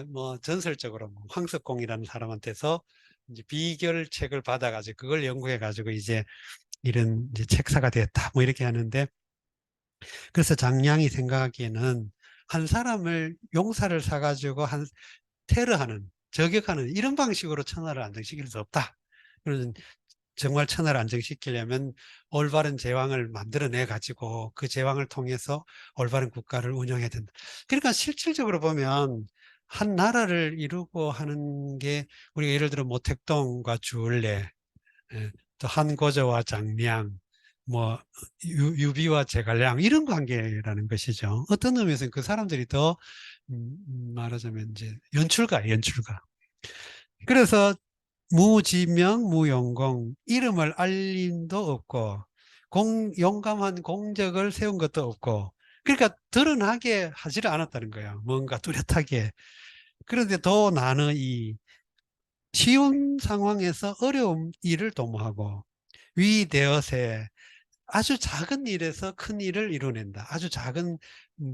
Speaker 1: 뭐 전설적으로 뭐 황석공이라는 사람한테서 이제 비결책을 받아가지고 그걸 연구해가지고 이제 이런 이제 책사가 됐다 뭐 이렇게 하는데, 그래서 장량이 생각하기에는 한 사람을 용사를 사가지고 테러하는, 저격하는 이런 방식으로 천하를 안정시킬 수 없다. 그런 정말 천하를 안정시키려면 올바른 제왕을 만들어내 가지고 그 제왕을 통해서 올바른 국가를 운영해야 된다. 그러니까 실질적으로 보면 한 나라를 이루고 하는 게, 우리가 예를 들어 모택동과 주을래, 또 한고조와 장량, 뭐 유비와 제갈량 이런 관계라는 것이죠. 어떤 의미에서는 그 사람들이 더 말하자면 이제 연출가. 그래서 무지명, 무용공, 이름을 알림도 없고 용감한 공적을 세운 것도 없고, 그러니까 드러나게 하지를 않았다는 거예요. 뭔가 뚜렷하게. 그런데 더 나는 이 쉬운 상황에서 어려운 일을 도모하고 위대어세, 아주 작은 일에서 큰 일을 이뤄낸다. 아주 작은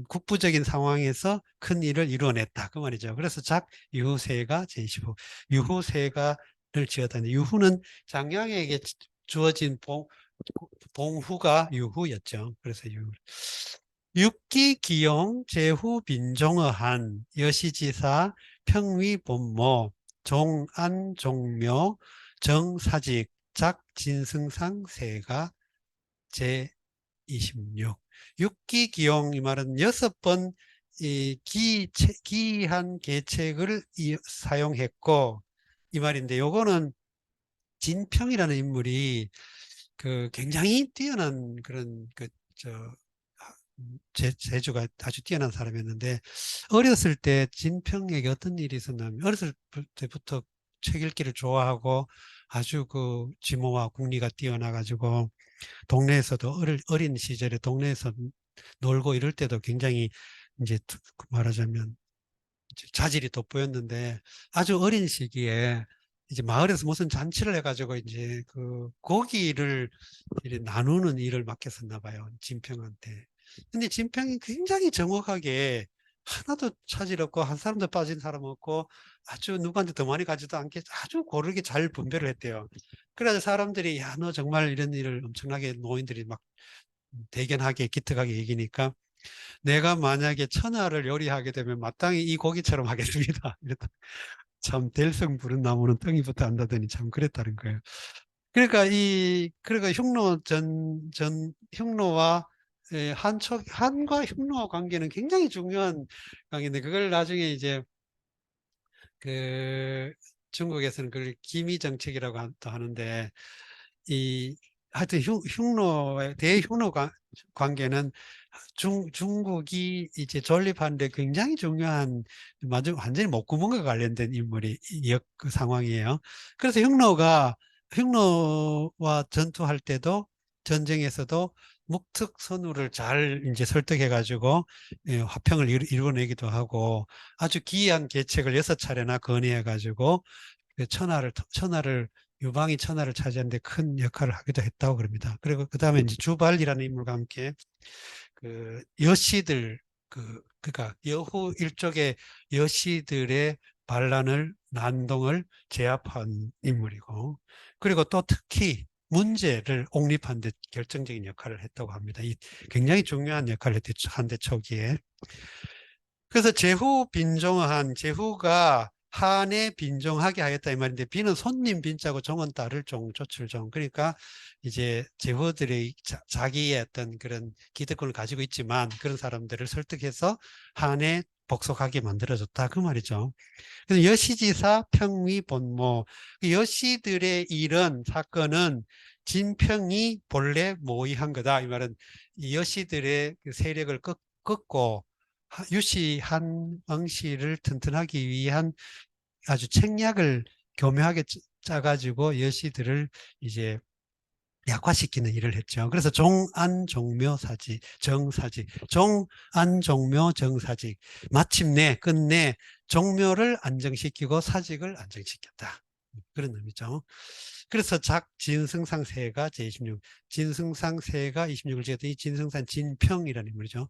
Speaker 1: 국부적인 상황에서 큰 일을 이뤄냈다. 그 말이죠. 그래서 유후세가 제25, 유후세가를 지었다는, 유후는 장량에게 주어진 봉후가 유후였죠. 그래서 육기 기용 제후 빈종어한 여시지사 평위본모 종안 종묘 정사직 작진승상 세가 제26. 육기 기용, 이 말은 6번 기한 계책을 사용했고, 이 말인데, 요거는 진평이라는 인물이 굉장히 뛰어난 그런 재주가 아주 뛰어난 사람이었는데, 어렸을 때 진평에게 어떤 일이 있었냐면, 어렸을 때부터 책 읽기를 좋아하고 아주 지모와 국리가 뛰어나가지고 동네에서도 어린 시절에 동네에서 놀고 이럴 때도 굉장히 이제 말하자면 자질이 돋보였는데, 아주 어린 시기에 이제 마을에서 무슨 잔치를 해가지고 이제 고기를 이렇게 나누는 일을 맡겼었나 봐요, 진평한테. 근데 진평이 굉장히 정확하게 하나도 차질 없고 한 사람도 빠진 사람 없고 아주 누구한테 더 많이 가지도 않게 아주 고르게 잘 분배를 했대요. 그래서 사람들이 야, 너 정말 이런 일을 엄청나게 노인들이 막 대견하게 기특하게 얘기니까, 내가 만약에 천하를 요리하게 되면 마땅히 이 고기처럼 하겠습니다. 참 될성 부른 나무는 덩이부터 안다더니 참 그랬다는 거예요. 그러니까 흉노와 한과 흉노와 관계는 굉장히 중요한 관계인데, 그걸 나중에 이제 그 중국에서는 그걸 기미 정책이라고 또 하는데, 하여튼 흉노의 대흉노 관계는 중국이 이제 존립하는데 굉장히 중요한, 완전히 목구멍과 관련된 인물이 그 상황이에요. 그래서 흉노와 전투할 때도 전쟁에서도 묵특선우를 잘 이제 설득해가지고 화평을 이루어내기도 하고 아주 기이한 계책을 6차례나 건의해가지고 그 천하를 유방이 천하를 차지하는데 큰 역할을 하기도 했다고 그럽니다. 그리고 그 다음에 이제 주발이라는 인물과 함께 그 여시들 그러니까 여후 일족의 여시들의 반란을 난동을 제압한 인물이고 그리고 또 특히 문제를 옹립한 데 결정적인 역할을 했다고 합니다. 이 굉장히 중요한 역할을 했대 한대 초기에. 그래서 제후가 한에 빈종하게 하였다 이 말인데 빈은 손님 빈자고 종은 따를 종 조출종 그러니까 이제 제후들의 자기의 어떤 그런 기득권을 가지고 있지만 그런 사람들을 설득해서 한에 복속하게 만들어줬다 그 말이죠. 그래서 여시지사 평위 본모 그 여시들의 일은 사건은 진평이 본래 모의한 거다 이 말은 이 여시들의 그 세력을 꺾고 유시 한왕씨를 튼튼하기 위한 아주 책략을 교묘하게 짜가지고 여시들을 이제 약화시키는 일을 했죠. 그래서 종안종묘사지 정사지 종안종묘 정사직 마침내 끝내 종묘를 안정시키고 사직을 안정시켰다. 그런 의미죠. 그래서 진승상세가 제26 진승상세가 26을 지었던 이 진승산 진평이라는 인물이죠.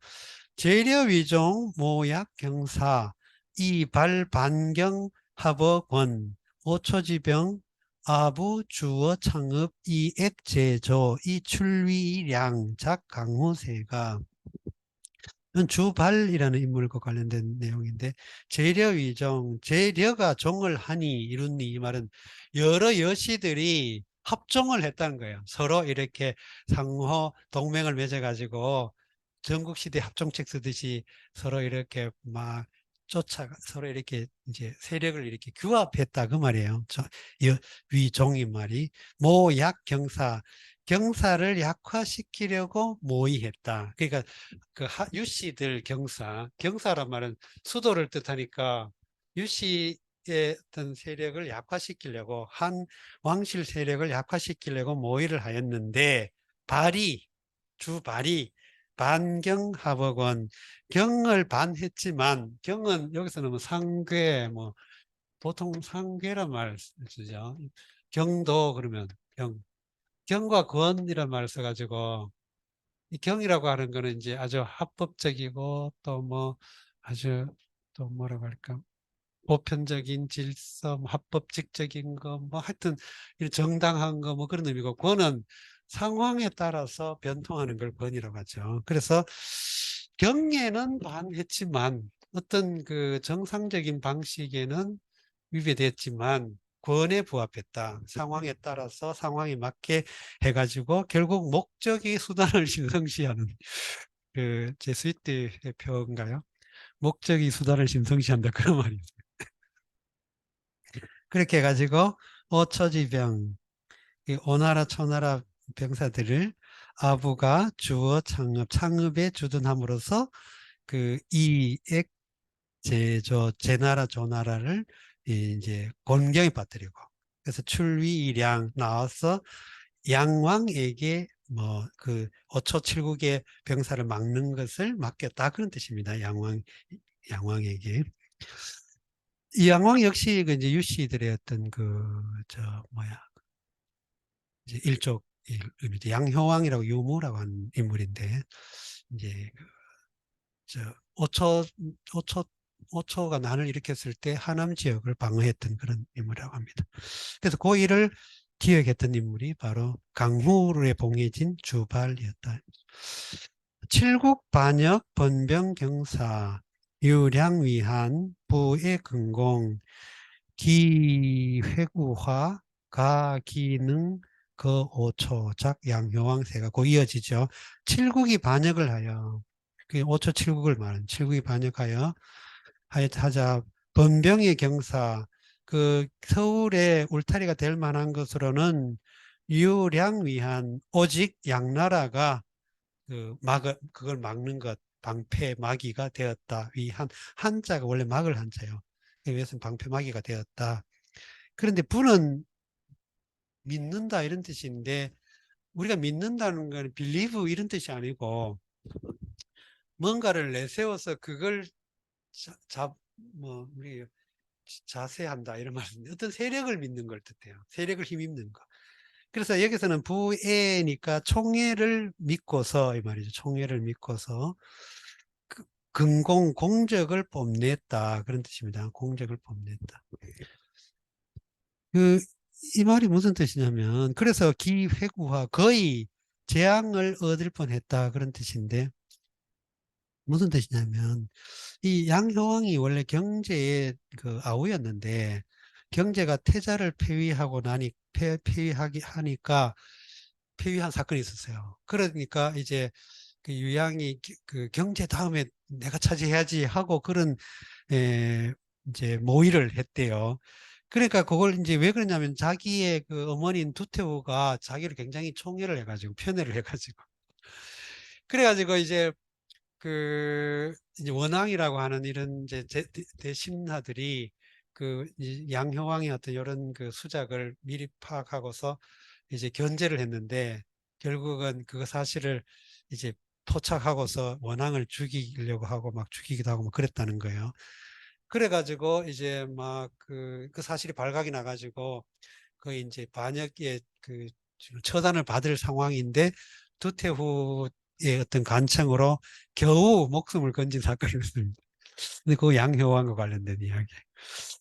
Speaker 1: 재려위종 모약 경사 이발 반경 합어권 오초지병 아부 주어 창업 이액 제조 이출위량 작 강호세가 주발이라는 인물과 관련된 내용인데 재려위종 재려가 종을 하니 이룬니 이 말은 여러 여시들이 합종을 했다는 거예요. 서로 이렇게 상호 동맹을 맺어 가지고 전국시대 합종책 쓰듯이 서로 이렇게 막 서로 이렇게 이제 세력을 이렇게 규합했다 그 말이에요. 위종이 말이 모약 경사를 약화시키려고 모의했다. 그러니까 그 유씨들 경사란 말은 수도를 뜻하니까 유씨의 어떤 세력을 약화시키려고 한 왕실 세력을 약화시키려고 모의를 하였는데 주발이 반경합의권 경을 반했지만 경은 여기서는 뭐 상괴 뭐 보통 상괴란 말 쓰죠. 경도 그러면 경과 권이란 말을 써가지고 이 경이라고 하는 거는 이제 아주 합법적이고 또 뭐 아주 또 뭐라고 할까 보편적인 질서, 뭐 합법직적인 거, 뭐 하여튼 정당한 거 뭐 그런 의미고 권은 상황에 따라서 변통하는 걸 권이라고 하죠. 그래서 경에는 반했지만 어떤 그 정상적인 방식에는 위배됐지만 권에 부합했다. 상황에 따라서 상황에 맞게 해가지고 결국 목적이 수단을 심성시하는 그 제스위트의 표인가요? 목적이 수단을 심성시한다 그런 말이죠. 그렇게 해가지고 오초지병 오나라 초나라 병사들을 아부가 주어 창업에 주둔함으로써 그 이액 제나라 조나라를 이제 곤경에 빠뜨리고 그래서 출위량 나와서 양왕에게 뭐 그 오초칠국의 병사를 막는 것을 맡겼다 그런 뜻입니다. 양왕에게 이 양왕 역시 그 이제 유씨들의 어떤 그 저 뭐야 이제 일족 양효왕이라고 유무라고 하는 인물인데 이제 저 오초 오초 오초가 난을 일으켰을 때 하남 지역을 방어했던 그런 인물이라고 합니다. 그래서 그 일을 기억했던 인물이 바로 강후에 봉해진 주발이었다. 칠국 반역 번병경사 유량위한 부의 근공 기회구화 가기능 거오초작 양효왕세가 고 이어지죠. 칠국이 반역을 하여 그 오초 칠국을 말하는 칠국이 반역하여 하자 번병의 경사 그 서울의 울타리가 될 만한 것으로는 유량 위한 오직 양나라가 그걸 막는 것 방패 마기가 되었다. 위한 한자가 원래 막을 한자예요. 그래서 방패 마기가 되었다. 그런데 부는 믿는다 이런 뜻인데 우리가 믿는다는 건 believe 이런 뜻이 아니고 뭔가를 내세워서 그걸 우리 자세한다 이런 말인데 어떤 세력을 믿는 걸 뜻해요. 세력을 힘입는 거. 그래서 여기서는 부애니까 총애를 믿고서 이 말이죠. 총애를 믿고서 공적을 뽐냈다 그런 뜻입니다. 공적을 뽐냈다. 이 말이 무슨 뜻이냐면 그래서 기회구화 거의 재앙을 얻을 뻔했다 그런 뜻인데 무슨 뜻이냐면 이 양효왕이 원래 경제의 그 아우였는데 경제가 태자를 폐위하고 나니 폐위하기 하니까 폐위한 사건이 있었어요. 그러니까 이제 그 유양이 그 경제 다음에 내가 차지해야지 하고 그런 이제 모의를 했대요. 그러니까 그걸 이제 왜 그러냐면 자기의 그 어머니인 두태우가 자기를 굉장히 총애를 해가지고 편애를 해가지고 그래가지고 이제 원앙이라고 하는 이런 이제 대신하들이 이 양효왕의 어떤 이런 그 수작을 미리 파악하고서 이제 견제를 했는데 결국은 그 사실을 이제 포착하고서 원앙을 죽이려고 하고 막 죽이기도 하고 막 그랬다는 거예요. 그래가지고 이제 막 그 사실이 발각이 나가지고 그 이제 반역의 그 처단을 받을 상황인데 두태후의 어떤 간청으로 겨우 목숨을 건진 사건이 있습니다. 근데 그 양효왕과 관련된 이야기.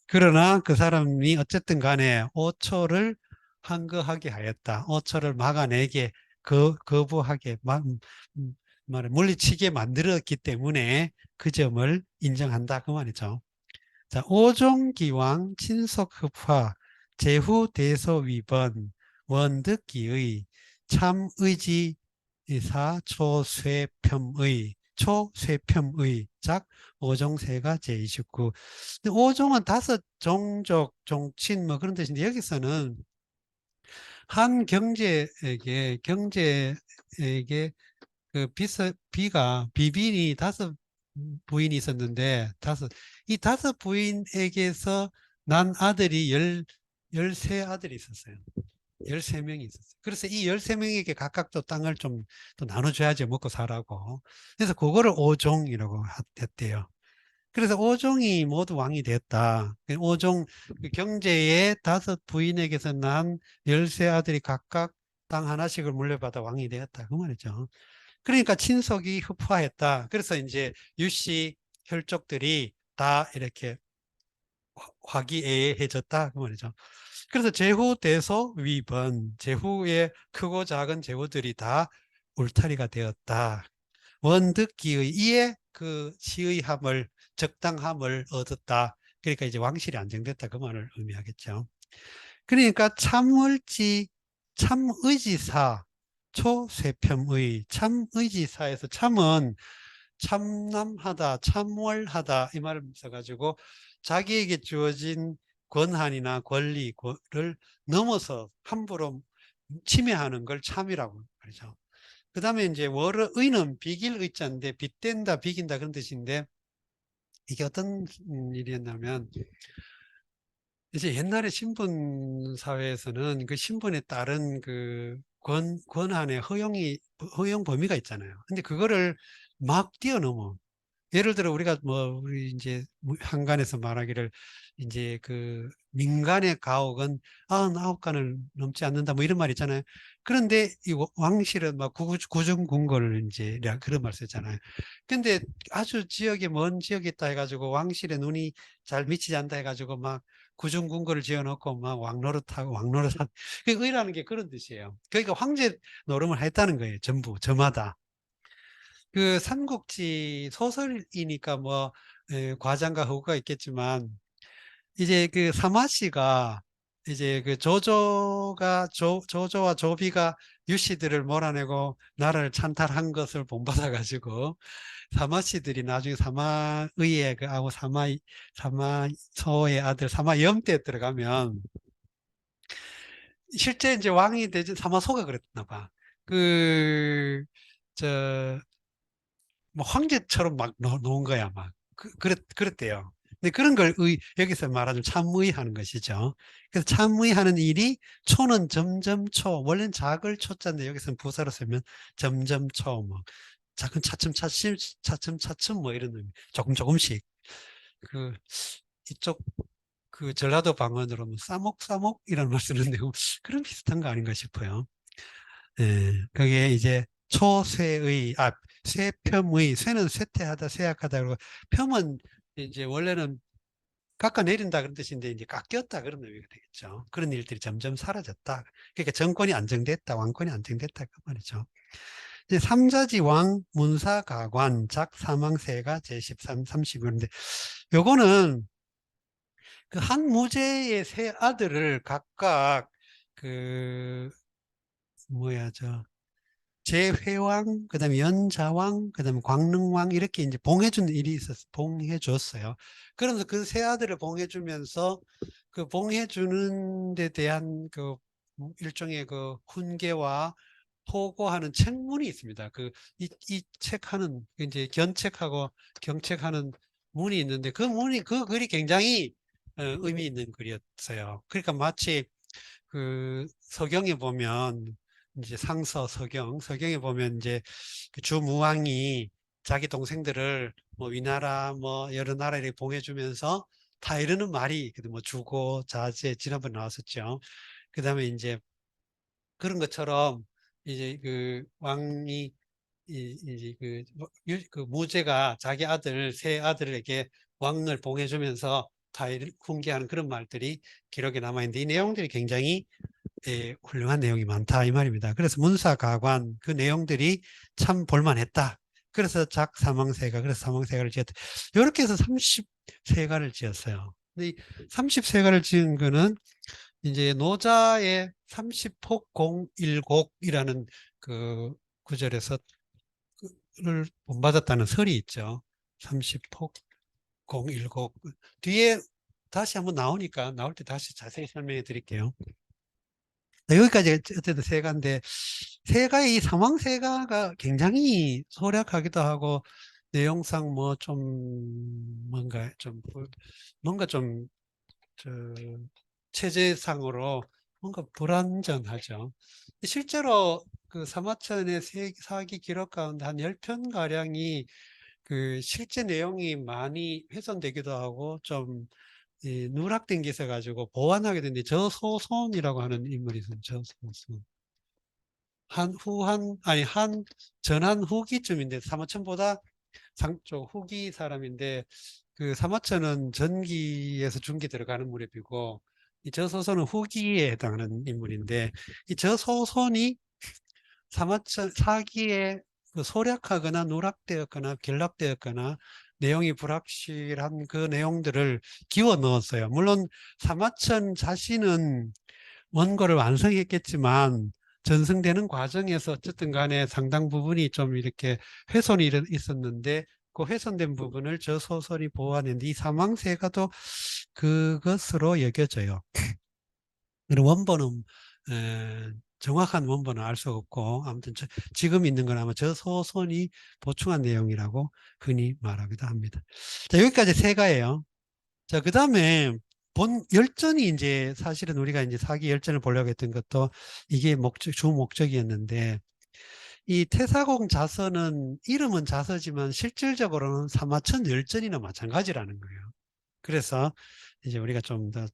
Speaker 1: 그러나 그 사람이 어쨌든 간에 오초를 항거하게 하였다. 오초를 막아내게 거부하게 말을 물리치게 만들었기 때문에 그 점을 인정한다 그 말이죠. 자, 오종기왕 친속흡화 제후대소위번 원득기의 참의지사 초쇠편의 작 오종세가 제29. 오종은 다섯 종족 종친 뭐 그런 뜻인데 여기서는 한 경제에게 그 비빈이 다섯 부인이 있었는데 이 다섯 부인에게서 난 아들이 13아들이 있었어요. 13명이 있었어요. 그래서 이 13명에게 각각 또 땅을 좀 또 나눠줘야지 먹고 살라고. 그래서 그거를 오종이라고 했대요. 그래서 오종이 모두 왕이 됐다. 오종 그 경제의 다섯 부인에게서 난 13아들이 각각 땅 하나씩을 물려받아 왕이 되었다. 그 말이죠. 그러니까 친속이 흡화했다. 그래서 이제 유씨 혈족들이 다 이렇게 화기애애해졌다. 그 말이죠. 그래서 제후, 대소, 위번, 제후의 크고 작은 제후들이 다 울타리가 되었다. 원득기의 이에 그 시의함을 적당함을 얻었다. 그러니까 이제 왕실이 안정됐다. 그 말을 의미하겠죠. 그러니까 참의지사 초쇠평의 참의지사에서 참은 참남하다 참월하다 이 말을 써가지고 자기에게 주어진 권한이나 권리를 넘어서 함부로 침해하는 걸 참이라고 말이죠. 그 다음에 이제 월의 의는 비길 의자인데 빗댄다 비긴다 그런 뜻인데 이게 어떤 일이었냐면 이제 옛날에 신분 사회에서는 그 신분에 따른 그 권한의 허용 범위가 있잖아요. 근데 그거를 막 뛰어넘어. 예를 들어 우리가 우리 이제 한간에서 말하기를 이제 그 민간의 가옥은 99간을 넘지 않는다 뭐 이런 말 있잖아요. 그런데 이 왕실은 막 구중궁궐을 이제 그런 말 쓰잖아요. 근데 아주 지역에 먼 지역에 있다 해가지고 왕실의 눈이 잘 미치지 않다 해가지고 막 구중궁궐을 지어놓고 막 왕노릇하고 왕노릇하고 의라는 게 그런 뜻이에요. 그러니까 황제 노름을 했다는 거예요. 전부 저마다. 그 삼국지 소설이니까 과장과 허구가 있겠지만 이제 그 사마씨가 이제 그 조조와 조비가 유씨들을 몰아내고 나라를 찬탈한 것을 본받아 가지고 사마씨들이 나중에 사마의의 그 아우 사마소의 아들 사마염대에 들어가면 실제 이제 왕이 되지 사마소가 그랬나 봐. 그 저 뭐 황제처럼 막 놓은 거야 막 그랬대요. 근데 그런 걸 여기서 말하는 참의하는 것이죠. 그래서 참의하는 일이 초는 점점초, 원래는 작을 초자인데 여기서는 부사로 쓰면 점점초, 뭐 작은 차츰차츰, 차츰차츰 뭐 이런 의미. 조금 조금씩. 그 이쪽 그 전라도 방언으로 뭐 싸목싸목 이런 말 쓰는데 그런 비슷한 거 아닌가 싶어요. 예, 그게 이제 초쇠의, 쇠평의, 쇠는 쇠퇴하다, 쇠약하다, 그리고 평은 이제 원래는 깎아내린다 그런 뜻인데 이제 깎였다 그런 의미가 되겠죠. 그런 일들이 점점 사라졌다. 그러니까 정권이 안정됐다, 왕권이 안정됐다 그 말이죠. 이제 삼자지 왕, 문사, 가관, 작, 사망세가 제13, 30인데 요거는 그 한 무제의 세 아들을 각각 그 뭐야 저 제회왕, 그다음에 연자왕, 그다음에 광릉왕 이렇게 이제 봉해준 일이 있었어. 봉해줬어요. 그러면서 그 세 아들을 봉해주면서 그 봉해주는 데 대한 그 일종의 그 훈계와 포고하는 책문이 있습니다. 이 책하는 이제 견책하고 경책하는 문이 있는데 그 문이 그 글이 굉장히 의미 있는 글이었어요. 그러니까 마치 그 서경에 보면 이제 상서 서경에 보면 이제 그 주무왕이 자기 동생들을 뭐 위나라 뭐 여러 나라 이렇게 봉해주면서 다 이러는 말이 뭐 주고 자제 지난번에 나왔었죠. 그다음에 이제 그런 것처럼 이제 그 왕이 이제 그 무제가 자기 아들 세 아들에게 왕을 봉해주면서 다 훈계하는 그런 말들이 기록에 남아 있는데 이 내용들이 굉장히 훌륭한 내용이 많다 이 말입니다. 그래서 문사가관 그 내용들이 참 볼만했다. 그래서 작사망세가 그래서 사망세가를 지었다. 이렇게 해서 30세가를 지었어요. 근데 이 30세가를 지은 거는 이제 노자의 30폭 공일곡이라는 그 구절에서 를 본받았다는 설이 있죠. 30폭 공일곡 뒤에 다시 한번 나오니까 나올 때 다시 자세히 설명해 드릴게요. 여기까지 어쨌든 세가인데 세가의 이 상황세가가 굉장히 소략하기도 하고 내용상 뭐 좀 뭔가 좀 저 체제상으로 뭔가 불완전하죠. 실제로 그 사마천의 사기 기록 가운데 한 10편 가량이 그 실제 내용이 많이 훼손되기도 하고 좀 누락된 게 있어가지고 보완하게 됐는데 저소손이라고 하는 인물이 있어요. 저소손. 한 전한 후기쯤인데 사마천보다 상쪽 후기 사람인데 그 사마천은 전기에서 중기 들어가는 무렵이고 이 저소손은 후기에 해당하는 인물인데 이 저소손이 사마천 사기에 그 소략하거나 누락되었거나 결락되었거나 내용이 불확실한 그 내용들을 기워 넣었어요. 물론 사마천 자신은 원고를 완성했겠지만 전승되는 과정에서 어쨌든 간에 상당 부분이 좀 이렇게 훼손이 있었는데 그 훼손된 부분을 저 소설이 보완했는데 이 사망세가도 그것으로 여겨져요. 그리고 원본은 정확한 원본은 알 수 없고 아무튼 지금 있는 건 아마 저 소설이 보충한 내용이라고 흔히 말하기도 합니다. 자, 여기까지 세가예요. 자, 그 다음에 본 열전이 이제 사실은 우리가 이제 사기 열전을 보려고 했던 것도 이게 주 목적이었는데 이 태사공 자서는 이름은 자서지만 실질적으로는 사마천 열전이나 마찬가지라는 거예요. 그래서 이제 우리가 좀 더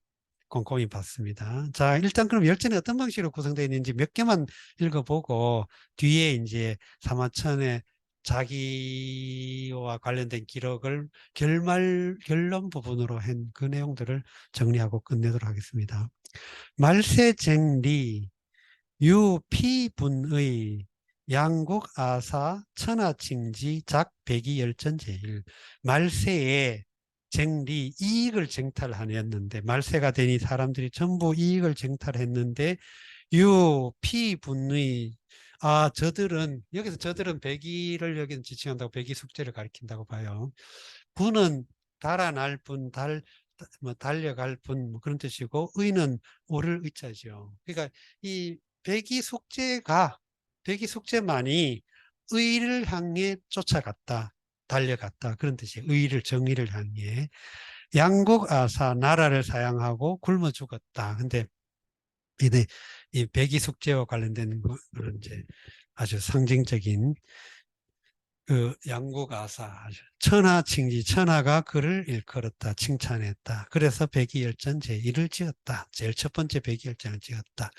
Speaker 1: 꼼꼼히 봤습니다. 자, 일단 그럼 열전이 어떤 방식으로 구성되어 있는지 몇 개만 읽어보고 뒤에 이제 사마천의 자기와 관련된 기록을 결론 부분으로 한 그 내용들을 정리하고 끝내도록 하겠습니다. 말세쟁리, 유피분의, 양국아사, 천하칭지, 작백이열전제일. 말세에 쟁리, 이익을 쟁탈하였는데 말세가 되니 사람들이 전부 이익을 쟁탈했는데 유피분의, 저들은 여기서 저들은 백의를 여기는 지칭한다고 백의숙제를 가리킨다고 봐요. 분은 달아날 분, 뭐 달려갈 분, 뭐 그런 뜻이고 의는 오를 의자죠. 그러니까 이 백이 숙제만이 의를 향해 쫓아갔다, 달려갔다 그런 뜻이에요. 의를 정의를 향해. 양국 아사 나라를 사양하고 굶어 죽었다. 근데 이 백이 숙제와 관련된 그런 이제 아주 상징적인 그 양국 아사 천하칭지 천하가 그를 일컬었다 칭찬했다. 그래서 백이열전 제1을 지었다. 제일 첫 번째 백이열전을 지었다.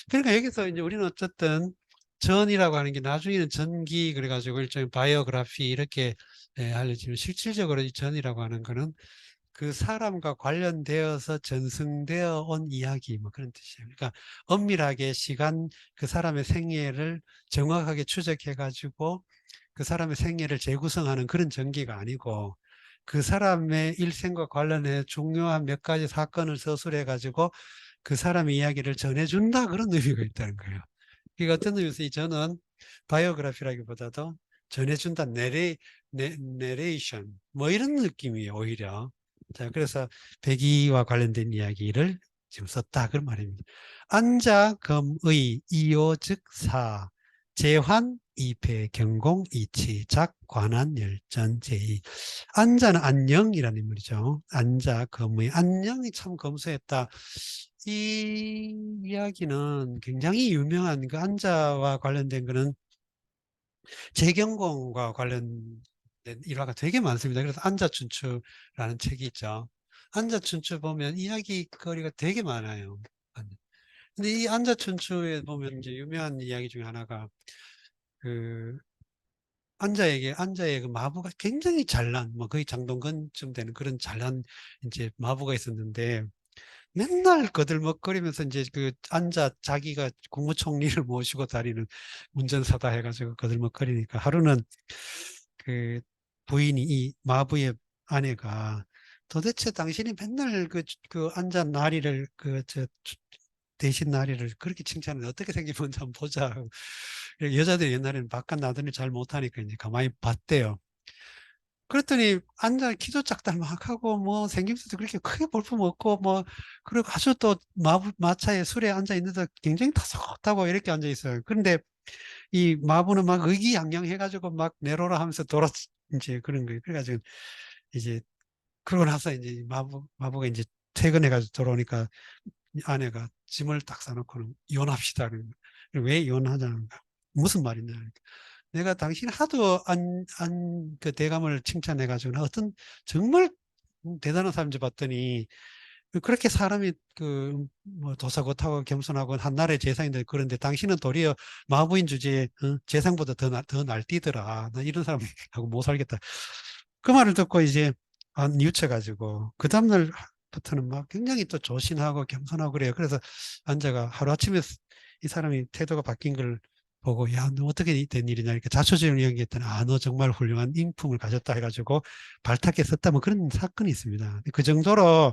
Speaker 1: 그러니까 여기서 이제 우리는 어쨌든 전이라고 하는 게 나중에는 전기 그래가지고 일종의 바이오그래피 이렇게 알려지면 실질적으로 이 전이라고 하는 거는 그 사람과 관련되어서 전승되어 온 이야기 뭐 그런 뜻이에요. 그러니까 엄밀하게 시간 그 사람의 생애를 정확하게 추적해 가지고 그 사람의 생애를 재구성하는 그런 전기가 아니고 그 사람의 일생과 관련해 중요한 몇 가지 사건을 서술해 가지고 그 사람의 이야기를 전해준다 그런 의미가 있다는 거예요. 그러니까 어떤 의미에서 이 저는 바이오그래피라기보다도 전해준다 내레이션 뭐 이런 느낌이에요 오히려. 자, 그래서 백이와 관련된 이야기를 지금 썼다 그런 말입니다. 안자 검의 이오 즉사 재환 이패 경공 이치 작 관한 열전 제의. 안자는 안녕이라는 인물이죠. 안자 검의 안녕이 참 검소했다. 이 이야기는 굉장히 유명한 그 안자와 관련된 거는 재경공과 관련된 일화가 되게 많습니다. 그래서 안자춘추라는 책이 있죠. 안자춘추 보면 이야기거리가 되게 많아요. 근데 이 안자춘추에 보면 이제 유명한 이야기 중에 하나가 그 안자의 그 마부가 굉장히 잘난, 뭐 거의 장동건쯤 되는 그런 잘난 이제 마부가 있었는데 맨날 거들먹거리면서 이제 그 앉아 자기가 국무총리를 모시고 다니는 운전사다 해가지고 거들먹거리니까 하루는 그 부인이 이 마부의 아내가 도대체 당신이 맨날 그 앉아 나리를 대신 나리를 그렇게 칭찬하는데 어떻게 생기면 한번 보자. 여자들이 옛날에는 바깥 나들이 잘 못하니까 이제 가만히 봤대요. 그랬더니 앉아 키도 작다 막 하고 뭐 생김새도 그렇게 크게 볼품 없고 뭐 그리고 아주 또 마차에 술에 앉아 있는데 굉장히 타석하고 이렇게 앉아 있어요. 그런데 이 마부는 막 의기양양 해가지고 막 내로라 하면서 돌아 이제 그런 거예요. 그래가지고 이제 그러고 나서 이제 마부가 이제 퇴근해가지고 돌아오니까 아내가 짐을 딱 싸놓고는 이혼합시다. 왜 이혼하자는 거야? 무슨 말이냐? 내가 당신 하도 그 대감을 칭찬해가지고 어떤 정말 대단한 사람인지 봤더니 그렇게 사람이 그 뭐 도사고타고 겸손하고 한나라의 재상인데 그런데 당신은 도리어 마부인 주제에 재상보다 더 날뛰더라. 나 이런 사람하고 못 살겠다. 그 말을 듣고 이제 안 뉘우쳐가지고 그 다음날부터는 막 굉장히 또 조신하고 겸손하고 그래요. 그래서 앉아가 하루아침에 이 사람이 태도가 바뀐 걸 보고 야, 너 어떻게 된 일이냐 이렇게 자초지종을 이야기했더니 아, 너 정말 훌륭한 인품을 가졌다 해가지고 발탁했었다 뭐 그런 사건이 있습니다. 그 정도로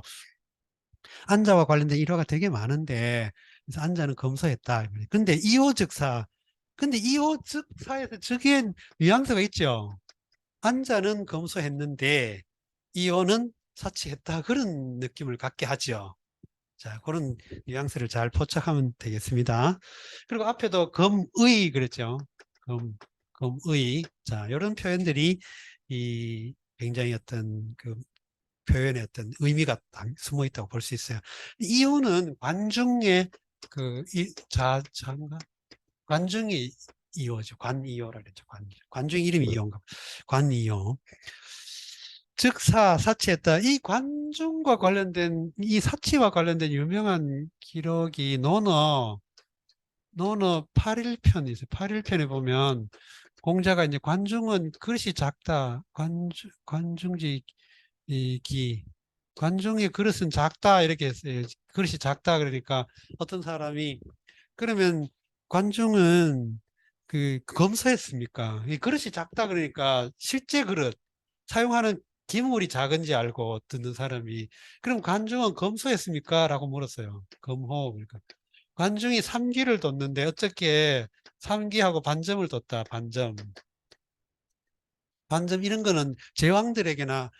Speaker 1: 안자와 관련된 일화가 되게 많은데 그래서 안자는 검소했다. 근데 이호즉사 근데 이호즉사에서 저기에 뉘앙스가 있죠. 안자는 검소했는데 이호는 사치했다 그런 느낌을 갖게 하죠. 자, 그런 뉘앙스를 잘 포착하면 되겠습니다. 그리고 앞에도 검의 그랬죠. 검, 검의. 자, 이런 표현들이 이 굉장히 어떤 그 표현의 어떤 의미가 숨어 있다고 볼 수 있어요. 이호는 관중의 자가 관중이 이호죠. 관이호라 그랬죠. 관중 이름이 이호인가. 관이호. 즉 사치했다. 이 관중과 관련된 이 사치와 관련된 유명한 기록이 논어 8일편이 있어요. 8일편에 보면 공자가 이제 관중은 그릇이 작다. 관중지 이 관중의 그릇은 작다 이렇게 했어요. 그릇이 작다 그러니까 어떤 사람이 그러면 관중은 그 검소했습니까? 이 그릇이 작다 그러니까 실제 그릇 사용하는 기물이 작은지 알고 듣는 사람이 그럼 관중은 검소했습니까? 라고 물었어요. 검호 그러니까 관중이 3기를 뒀는데 어떻게 3기하고 반점을 뒀다. 반점 이런 거는 제왕들에게나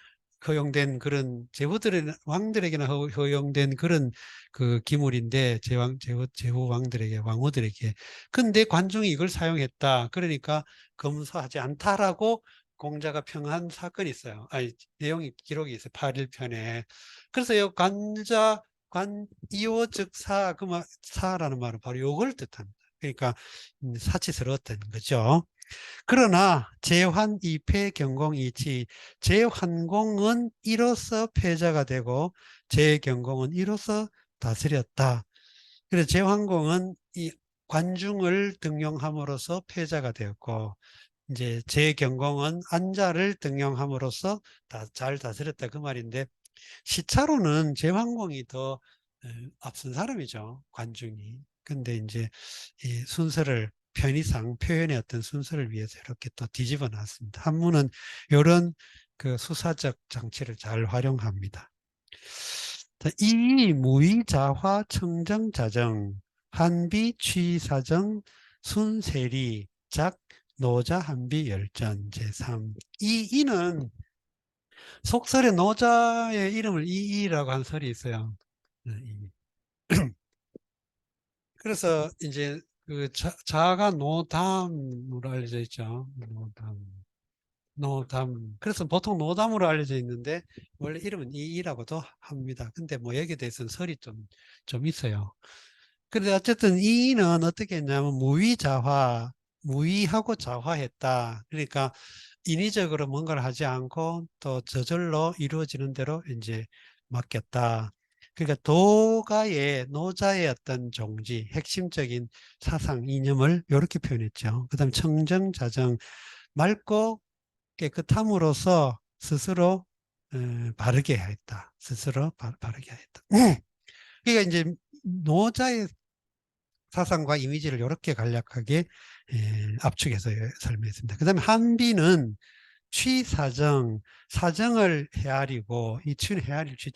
Speaker 1: 허용된 그런 제후들의 왕들에게나 허용된 그런 그 기물인데 제후 왕들에게 왕후들에게 근데 관중이 이걸 사용했다 그러니까 검소하지 않다라고 공자가 평한 사건이 있어요. 아니, 내용이 기록이 있어요. 8일편에. 그래서 이 이오 즉 사라는 말은 바로 요걸 뜻합니다. 그러니까 사치스러웠던 거죠. 그러나 제환 이패 경공 이치, 제환공은 이로써 패자가 되고 제경공은 이로써 다스렸다. 그래서 제환공은 이 관중을 등용함으로써 패자가 되었고, 이제 제경공은 안자를 등용함으로써 잘 다스렸다 그 말인데, 시차로는 제환공이 더 앞선 사람이죠, 관중이. 근데 이제 이 순서를 편의상 표현의 어떤 순서를 위해서 이렇게 또 뒤집어 놨습니다. 한문은 이런 그 수사적 장치를 잘 활용합니다. 자, 이 무의자화 청정자정 한비 취사정 순세리 작 노자 한비 열전 제3. 이 이는 속설에 노자의 이름을 이이라고 한 설이 있어요. 그래서 이제 그 자가 노담으로 알려져 있죠. 노담. 그래서 보통 노담으로 알려져 있는데 원래 이름은 이이라고도 합니다. 근데 뭐 여기에 대해서는 설이 좀 있어요. 그런데 어쨌든 이는 어떻게 했냐면 무위자화, 무위하고 자화했다. 그러니까 인위적으로 뭔가를 하지 않고 또 저절로 이루어지는 대로 이제 맡겼다. 그러니까 도가의 노자의 어떤 종지, 핵심적인 사상, 이념을 이렇게 표현했죠. 그다음 청정자정, 맑고 깨끗함으로써 스스로 바르게 했다. 스스로 바르게 했다. 그러니까 이제 노자의 사상과 이미지를 이렇게 간략하게 압축해서 설명했습니다. 그 다음에 한비는 취사정, 사정을 헤아리고, 이 취는 헤아릴 취,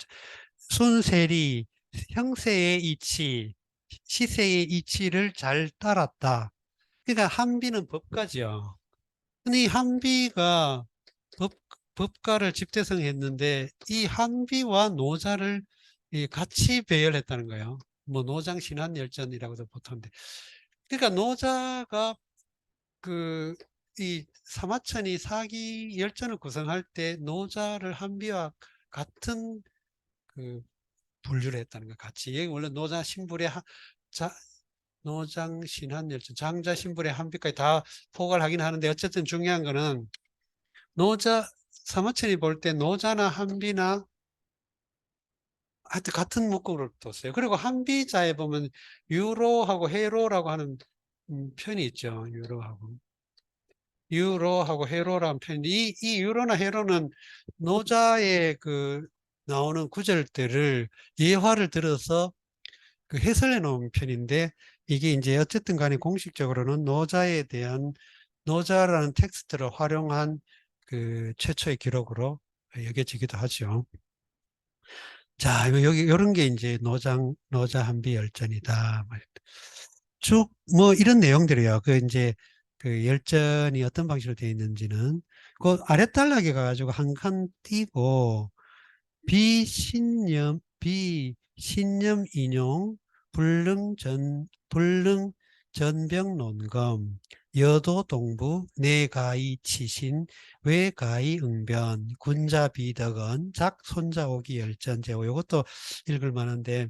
Speaker 1: 순세리, 형세의 이치, 시세의 이치를 잘 따랐다. 그러니까 한비는 법가죠. 근데 이 한비가 법, 법가를 집대성했는데 이 한비와 노자를 같이 배열했다는 거예요. 뭐 노장신한열전이라고도 보통인데, 그러니까 노자가 그 이 사마천이 사기 열전을 구성할 때 노자를 한비와 같은 그 분류를 했다는 거 같이. 여기 원래 노자 신불의 노장 신한열전 장자 신불의 한비까지 다 포괄하긴 하는데, 어쨌든 중요한 거는 노자 사마천이 볼 때 노자나 한비나 하여튼 같은 묶음으로 뒀어요. 그리고 한비자에 보면 유로하고 해로라고 하는 편이 있죠. 유로하고 해로라는 편인데, 이 유로나 해로는 노자의 그 나오는 구절들을 예화를 들어서 그 해설해 놓은 편인데, 이게 이제 어쨌든 간에 공식적으로는 노자라는 텍스트를 활용한 그 최초의 기록으로 여겨지기도 하죠. 자, 여기, 요런 게 이제 노자 한비 열전이다. 쭉, 뭐, 이런 내용들이요. 그, 이제, 그 열전이 어떤 방식으로 되어 있는지는, 그 아랫단락에 가가지고 한 칸 띄고, 비신념 인용, 불능 전병 논검, 여도 동부, 내가이 치신, 외가이 응변, 군자 비덕언, 작 손자 오기 열전제호. 이것도 읽을 만한데,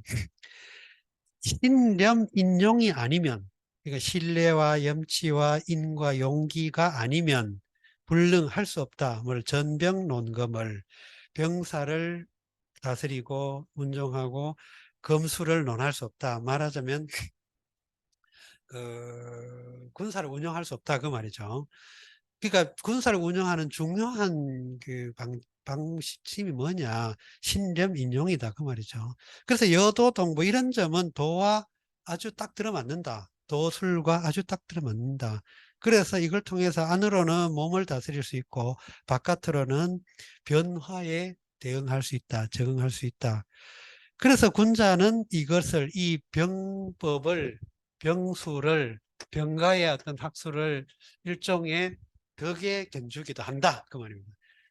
Speaker 1: 신념 인용이 아니면, 그러니까 신뢰와 염치와 인과 용기가 아니면 불능할 수 없다. 뭘 전병 논검을, 병사를 다스리고 운종하고 검수를 논할 수 없다. 말하자면 군사를 운영할 수 없다 그 말이죠. 그러니까 군사를 운영하는 중요한 그 방식심이 뭐냐, 신념 인용이다 그 말이죠. 그래서 여도 동부 이런 점은 도와 아주 딱 들어맞는다. 도술과 아주 딱 들어맞는다. 그래서 이걸 통해서 안으로는 몸을 다스릴 수 있고 바깥으로는 변화에 대응할 수 있다, 적응할 수 있다. 그래서 군자는 이 병수를, 병가의 어떤 학술을 일종의 덕에 견주기도 한다. 그 말입니다.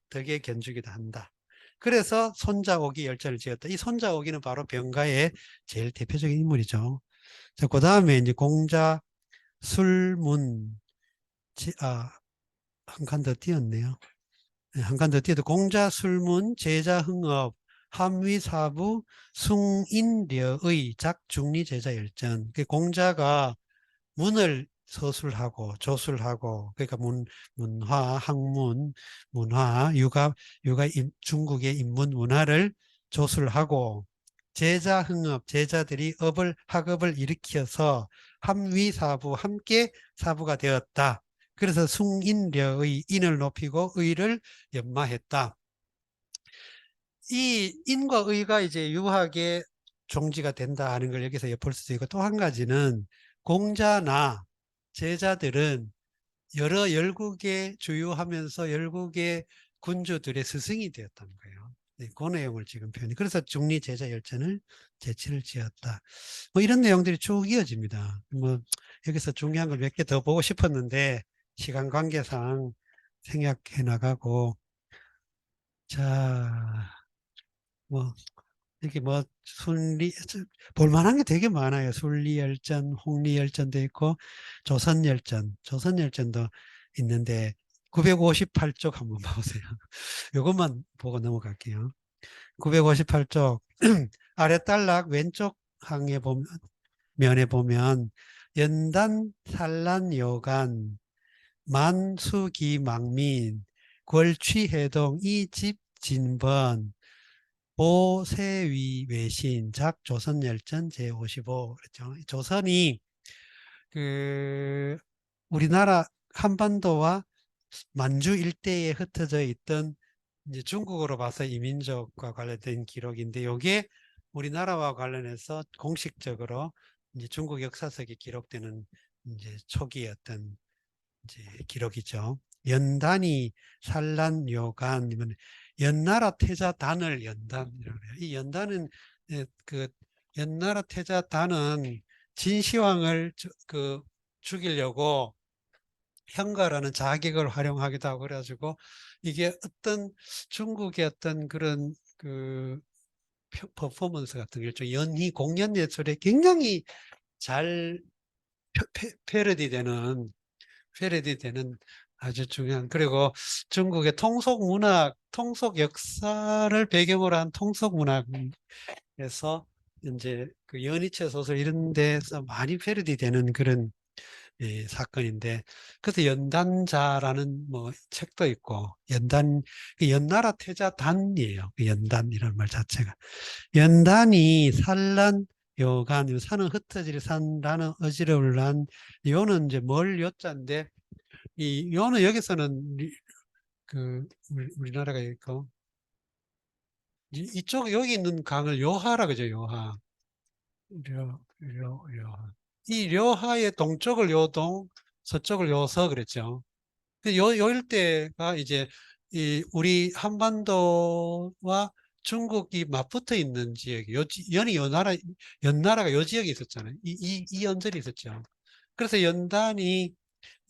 Speaker 1: 덕에 견주기도 한다. 그래서 손자오기 열전을 지었다. 이 손자오기는 바로 병가의 제일 대표적인 인물이죠. 자, 그 다음에 이제 공자, 술문, 한 칸 더 띄었네요. 네, 한 칸 더 띄어도 공자술문 제자흥업 함위사부 숭인려의 작중리제자열전. 공자가 문을 서술하고 조술하고 그러니까 문화, 학문, 문화, 중국의 인문 문화를 조술하고 제자흥업, 제자들이 학업을 일으켜서 함위사부, 함께 사부가 되었다. 그래서 숭인려의 인을 높이고 의를 연마했다. 이 인과 의가 이제 유학의 종지가 된다 하는 걸 여기서 엿볼 수 있고, 또 한 가지는 공자나 제자들은 여러 열국에 주요하면서 열국의 군주들의 스승이 되었다는 거예요. 네, 그 내용을 지금 표현해. 그래서 중리제자열전을 제치를 지었다. 뭐 이런 내용들이 쭉 이어집니다. 뭐 여기서 중요한 걸 몇 개 더 보고 싶었는데 시간 관계상 생략해 나가고, 자, 뭐 이렇게 뭐 볼만한 게 되게 많아요. 순리열전, 홍리열전도 있고 조선열전도 있는데 958쪽 한번 보세요. 이것만 보고 넘어갈게요. 958쪽 아래 단락 왼쪽 항에 보면 면에 보면 연단 산란 여간 만수기 망민 골취해동 이집 진번 보세위 외신 작 조선열전 제55 그렇죠. 조선이 그 우리나라 한반도와 만주 일대에 흩어져 있던 이제 중국으로 봐서 이민족과 관련된 기록인데, 이게 우리나라와 관련해서 공식적으로 이제 중국 역사석에 기록되는 이제 초기의 어떤 이제 기록이죠. 연단이 산란 요간, 연나라 태자단을 연단이라고 해요. 이 연단은 그 연나라 태자단은 진시황을 죽이려고 현가라는 자객을 활용하기도 하고 그래가지고, 이게 어떤 중국의 어떤 그런 그 퍼포먼스 같은 게 일종 연희 공연 예술에 굉장히 잘 패러디되는 아주 중요한, 그리고 중국의 통속 문학, 통속 역사를 배경으로 한 통속 문학에서 이제 그 연희체 소설 이런 데서 많이 패러디되는 그런 사건인데, 그래서 연단자라는 뭐 책도 있고, 그 연나라 태자단이에요. 그 연단이라는 말 자체가. 연단이 산란 요간, 산은 흩어질 산, 라는 어지러울 란, 요는 이제 멀 요자인데, 이 요는 여기서는 우리나라가 있고, 이쪽 여기 있는 강을 요하라 그죠, 요하. 료하. 이 료하의 동쪽을 요동, 서쪽을 요서 그랬죠. 요 일대가 이제 우리 한반도와 중국이 맞붙어 있는 지역이 연나라가 요 지역에 있었잖아요. 이 연절이 있었죠. 그래서 연단이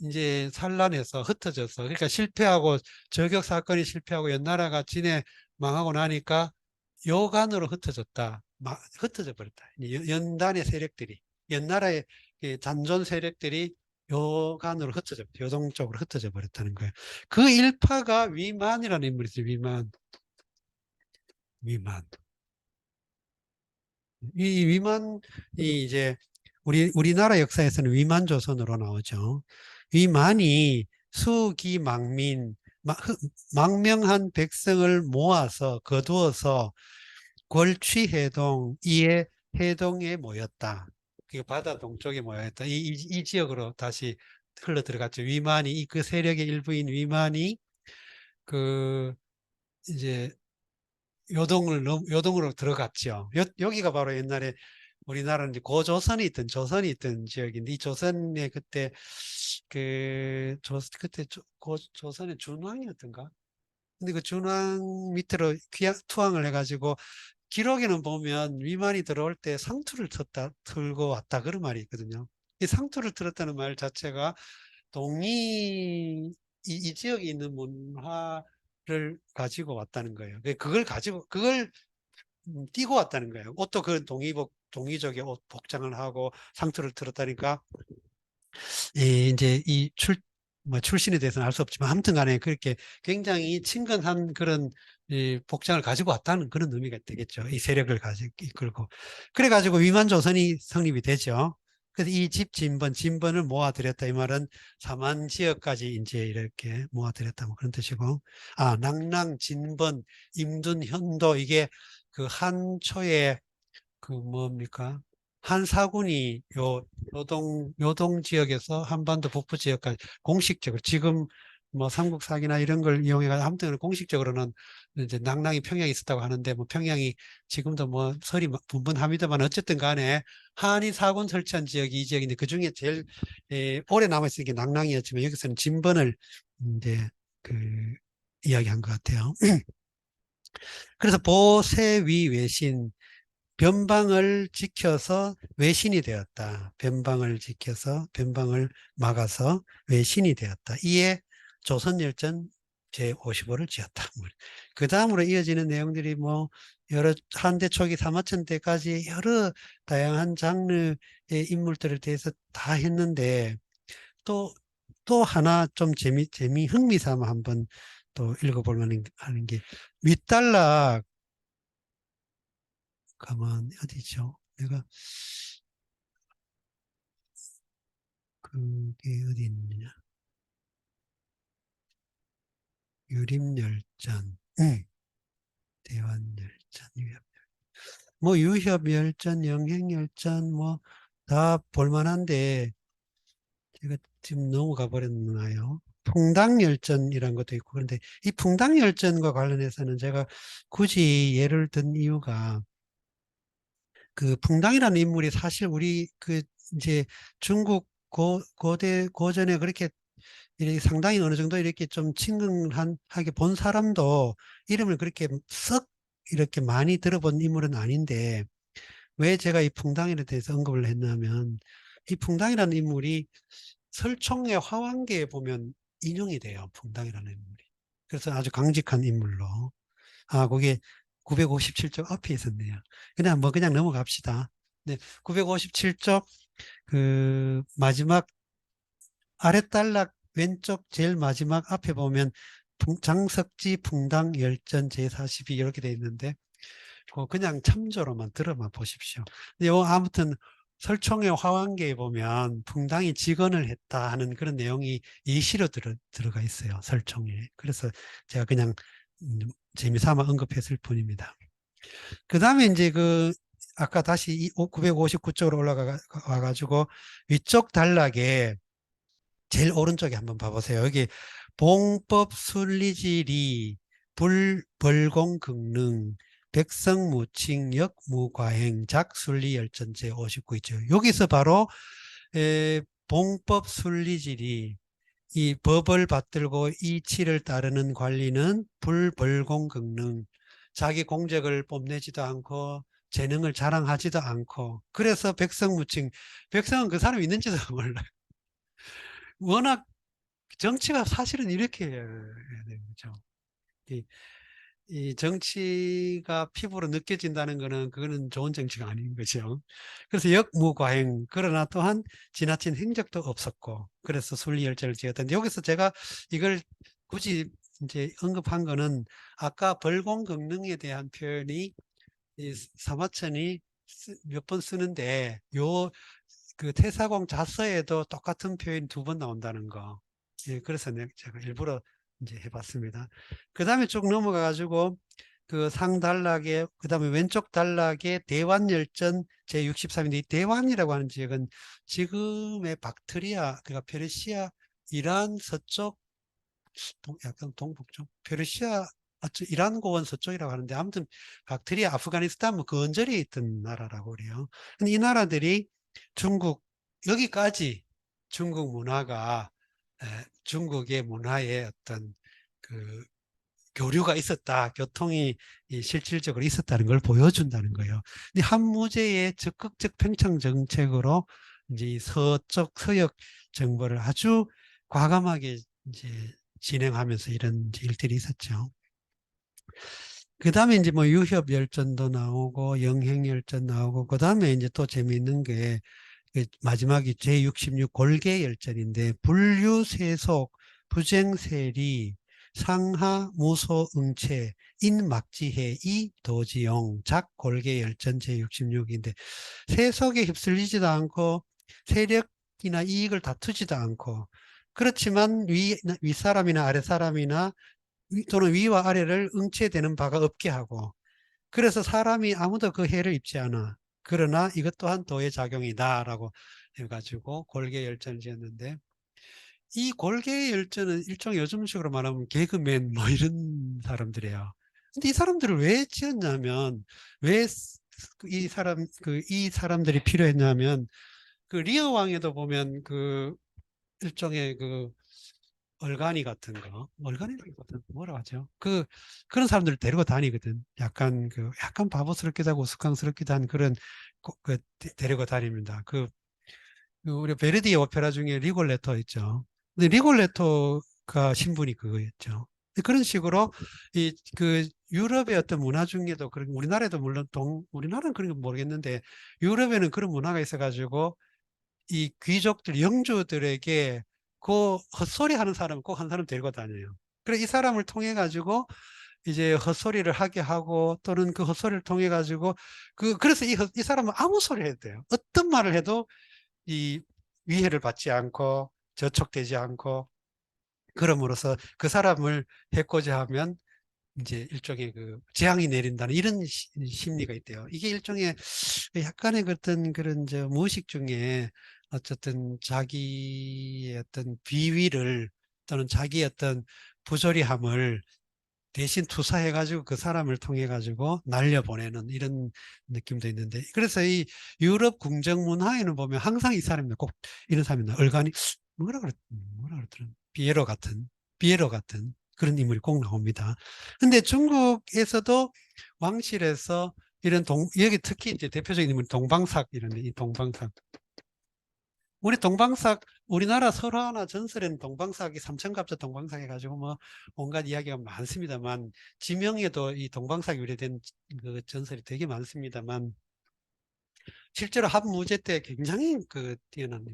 Speaker 1: 이제 산란해서 흩어져서, 그러니까 실패하고 저격 사건이 실패하고 연나라가 진해 망하고 나니까 요간으로 흩어져 버렸다. 연단의 세력들이, 연나라의 잔존 세력들이 요간으로 요동 쪽으로 흩어져 버렸다는 거예요. 그 일파가 위만이라는 인물이죠. 위만. 이 위만이 이제 우리나라 역사에서는 위만조선으로 나오죠. 위만이 수기망민, 망명한 백성을 모아서 거두어서 골취해동, 이에 해동에 모였다. 그 바다 동쪽에 모였다. 이 지역으로 다시 흘러 들어갔죠. 위만이, 그 세력의 일부인 위만이 그 이제 요동으로 들어갔죠. 여기가 바로 옛날에 우리나라는 이제 조선이 있던 지역인데, 이 조선에 그때 조선의 준왕이었던가? 근데 그 준왕 밑으로 투항을 해가지고, 기록에는 보면 위만이 들어올 때 상투를 틀고 왔다 그런 말이 있거든요. 이 상투를 틀었다는 말 자체가 이 지역에 있는 문화를 가지고 왔다는 거예요. 그걸 띄고 왔다는 거예요. 옷도 그 동이족의 옷 복장을 하고 상투를 틀었다니까, 이제 뭐 출신에 대해서는 알 수 없지만 아무튼 간에 그렇게 굉장히 친근한 그런 이 복장을 가지고 왔다는 그런 의미가 되겠죠. 이 세력을 가지고 이끌고. 그래가지고 위만조선이 성립이 되죠. 그래서 이 진번을 모아들였다. 이 말은 삼한 지역까지 이제 이렇게 모아들였다. 뭐 그런 뜻이고. 아, 낭랑, 진번, 임둔, 현도 이게 그 한초의 그 뭡니까? 한 사군이 요동 지역에서 한반도 북부 지역까지 공식적으로 지금 뭐 삼국사기나 이런 걸 이용해가지고 아무튼 공식적으로는 이제 낭랑이 평양에 있었다고 하는데 뭐 평양이 지금도 뭐 설이 분분합니다만 어쨌든 간에 한이 사군 설치한 지역이 이 지역인데 그 중에 제일 오래 남아있는 게 낭랑이었지만 여기서는 진번을 이제 그 이야기한 것 같아요. 그래서 보세위 외신 변방을 지켜서 외신이 되었다. 변방을 지켜서 변방을 막아서 외신이 되었다. 이에 조선열전 제55를 지었다. 그 다음으로 이어지는 내용들이 뭐 여러 한대 초기 사마천 때까지 여러 다양한 장르의 인물들에 대해서 다 했는데 또 또 하나 좀 흥미삼아 한번 또 읽어볼 만한 하는 게 윗달락 가만 어디죠? 내가 그게 어디 있느냐? 유림열전, 대환열전, 뭐 유협열전, 영행열전 뭐 다 볼만한데 제가 지금 넘어가 버렸나요? 풍당열전이란 것도 있고 그런데 이 풍당열전과 관련해서는 제가 굳이 예를 든 이유가 그 풍당이라는 인물이 사실 우리 그 이제 중국 고대 고전에 그렇게 이렇게 상당히 어느 정도 이렇게 좀 친근하게 본 사람도 이름을 그렇게 썩 이렇게 많이 들어본 인물은 아닌데 왜 제가 이 풍당에 대해서 언급을 했냐면 이 풍당이라는 인물이 설총의 화왕계에 보면 인용이 돼요. 풍당이라는 인물이. 그래서 아주 강직한 인물로. 아, 그게 957쪽 앞에 있었네요. 그냥 뭐 그냥 넘어갑시다. 네, 957쪽 그 마지막 아랫단락 왼쪽 제일 마지막 앞에 보면 장석지 풍당 열전 제42 이렇게 돼 있는데 그냥 참조로만 들어만 보십시오. 근데 아무튼 설총의 화왕계에 보면 풍당이 직언을 했다 하는 그런 내용이 예시로 들어가 있어요. 설총에. 그래서 제가 그냥 재미삼아 언급했을 뿐입니다. 그 다음에 이제 그 아까 다시 959쪽으로 올라가 가지고 위쪽 단락에 제일 오른쪽에 한번 봐보세요. 여기 봉법 순리지리 불벌공극능 백성무칭 역무과행 작순리열전 제59 있죠. 여기서 바로 봉법 순리지리 이 법을 받들고 이치를 따르는 관리는 불벌공극능 자기 공적을 뽐내지도 않고 재능을 자랑하지도 않고 그래서 백성무칭 백성은 그 사람이 있는지도 몰라요. 워낙 정치가 사실은 이렇게 해야 되는 거죠. 이, 이 정치가 피부로 느껴진다는 거는 그거는 좋은 정치가 아닌 거죠. 그래서 역무과행 그러나 또한 지나친 행적도 없었고 그래서 순리열전을 지었던데 여기서 제가 이걸 굳이 이제 언급한 거는 아까 벌공경능에 대한 표현이 이 사마천이 몇 번 쓰는데 요 그 태사공 자서에도 똑같은 표현이 두 번 나온다는 거. 예, 그래서 제가 일부러 이제 해봤습니다. 그 다음에 쭉 넘어가 가지고 그 상단락에 그 다음에 왼쪽 단락에 대환열전 제63인데 이 대환이라고 하는 지역은 지금의 박트리아 그러니까 페르시아 이란 서쪽 약간 동북쪽 페르시아 이란 고원 서쪽이라고 하는데 아무튼 박트리아 아프가니스탄 뭐 근절에 있던 나라라고 그래요. 근데 이 나라들이 중국 여기까지 중국 문화가 중국의 문화에 어떤 그 교류가 있었다, 교통이 실질적으로 있었다는 걸 보여준다는 거예요. 근데 한무제의 적극적 평창 정책으로 이제 이 서쪽 서역 정보를 아주 과감하게 이제 진행하면서 이런 일들이 있었죠. 그 다음에 이제 뭐 유협 열전도 나오고 영행 열전 나오고 그 다음에 이제 또 재미있는 게 마지막이 제66 골계열전인데 분류세속 부쟁세리 상하 무소응체 인막지해 이도지용 작골계열전 제66인데 세속에 휩쓸리지도 않고 세력이나 이익을 다투지도 않고 그렇지만 윗사람이나 아랫사람이나 또는 위와 아래를 응체되는 바가 없게 하고 그래서 사람이 아무도 그 해를 입지 않아. 그러나 이것 또한 도의 작용이다라고 해가지고 골계열전을 지었는데 이 골계열전은 일종의 요즘식으로 말하면 개그맨 뭐 이런 사람들이에요. 근데 이 사람들을 왜 지었냐면 왜 이 사람들이 필요했냐면 그 리어 왕에도 보면 그 일종의 그 얼간이 같은 거, 얼간이라기보다는 뭐라 하죠? 그런 사람들을 데리고 다니거든. 약간 바보스럽기도 하고 우스꽝스럽기도 한 그런, 데리고 다닙니다. 우리 베르디의 오페라 중에 리골레토 있죠. 근데 리골레토가 신분이 그거였죠. 근데 그런 식으로 유럽의 어떤 문화 중에도 그런 우리나라에도 물론 우리나라는 그런 건 모르겠는데 유럽에는 그런 문화가 있어가지고 이 귀족들, 영주들에게 그 헛소리 하는 사람은 꼭 한 사람 데리고 다녀요. 그래, 이 사람을 통해 가지고 이제 헛소리를 하게 하고 또는 그 헛소리를 통해 가지고 그래서 이 사람은 아무 소리 해도 돼요. 어떤 말을 해도 이 위해를 받지 않고 저촉되지 않고 그럼으로써 그 사람을 해코지 하면 이제 일종의 그 재앙이 내린다는 이런 심리가 있대요. 이게 일종의 약간의 그런 무의식 중에 어쨌든 자기의 어떤 비위를 또는 자기의 어떤 부조리함을 대신 투사해가지고 그 사람을 통해가지고 날려보내는 이런 느낌도 있는데 그래서 이 유럽 궁정 문화에는 보면 항상 이 사람이 꼭 이런 사람이 얼간이 뭐라 그랬더라 비에로 같은 그런 인물이 꼭 나옵니다. 근데 중국에서도 왕실에서 여기 특히 이제 대표적인 인물이 동방삭 이런데 이 동방삭 우리나라 설화나 전설에는 동방삭이 삼천갑자 동방삭 해가지고 뭐 온갖 이야기가 많습니다만 지명에도 이 동방삭이 유래된 그 전설이 되게 많습니다만 실제로 한무제 때 굉장히 뛰어난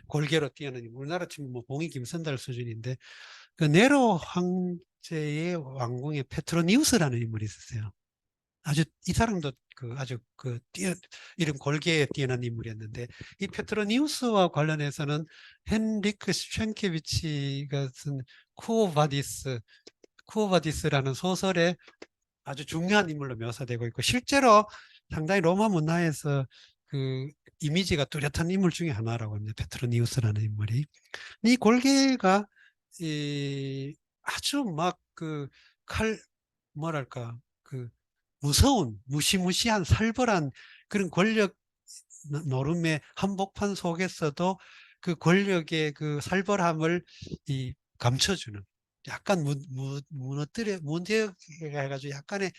Speaker 1: 골계로 뛰어난 우리나라 지금 뭐 봉이 김선달 수준인데 그 네로 황제의 왕궁에 페트로니우스라는 인물이 있었어요. 이 사람도 아주 이름 골계에 뛰어난 인물이었는데 이 페트로니우스와 관련해서는 헨리크 쉔케비치가 쓴 쿠오바디스라는 소설에 아주 중요한 인물로 묘사되고 있고 실제로 상당히 로마 문화에서 그 이미지가 뚜렷한 인물 중에 하나라고 합니다. 페트로니우스라는 인물이. 이 골계가 아주 막 뭐랄까, 무시무시한 살벌한 그런 권력 노름의 한복판 속에서도 그 권력의 그 살벌함을 감춰주는 약간 문제 해가지고 약간의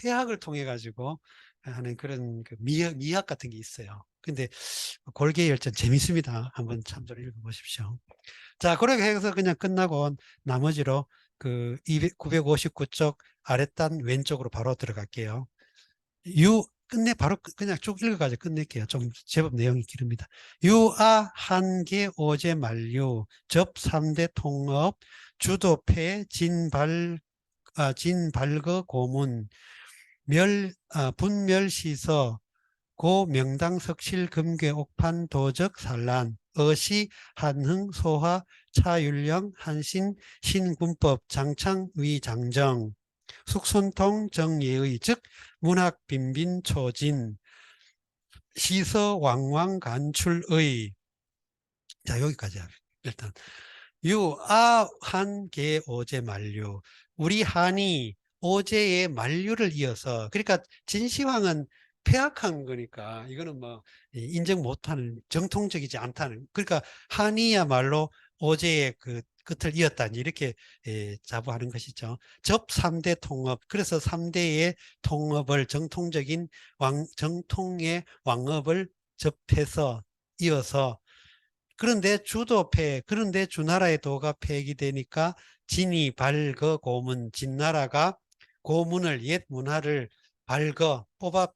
Speaker 1: 해악을 통해 가지고 하는 그런 미학 같은 게 있어요. 근데 골계열전 재밌습니다. 한번 참조를 읽어보십시오. 자, 그렇게 해서 그냥 끝나고 나머지로 959쪽 아랫단 왼쪽으로 바로 들어갈게요. 바로 그냥 쭉 읽어가지고 끝낼게요. 좀 제법 내용이 길습니다. 유아 한계 오제 만류 접 3대 통업 주도패 진발거 고문 분멸시서 고 명당 석실 금괴 옥판 도적 산란 어시 한흥 소화 차율령 한신 신군법 장창 위장정 숙손통 정예의 즉 문학 빈빈 초진 시서 왕왕 간출의 자 여기까지 일단 유아한계 오제 만류 우리 한이 오제의 만류를 이어서 그러니까 진시황은 폐악한 거니까 이거는 뭐 인정 못하는 정통적이지 않다는 그러니까 한이야말로 오제의 그 끝을 이었다 이렇게 자부하는 것이죠. 접 3대 통업 그래서 3대의 통업을 정통의 왕업을 접해서 이어서 그런데 주나라의 도가 폐기되니까 진이 발거 고문 진나라가 고문을 옛 문화를 발거 뽑아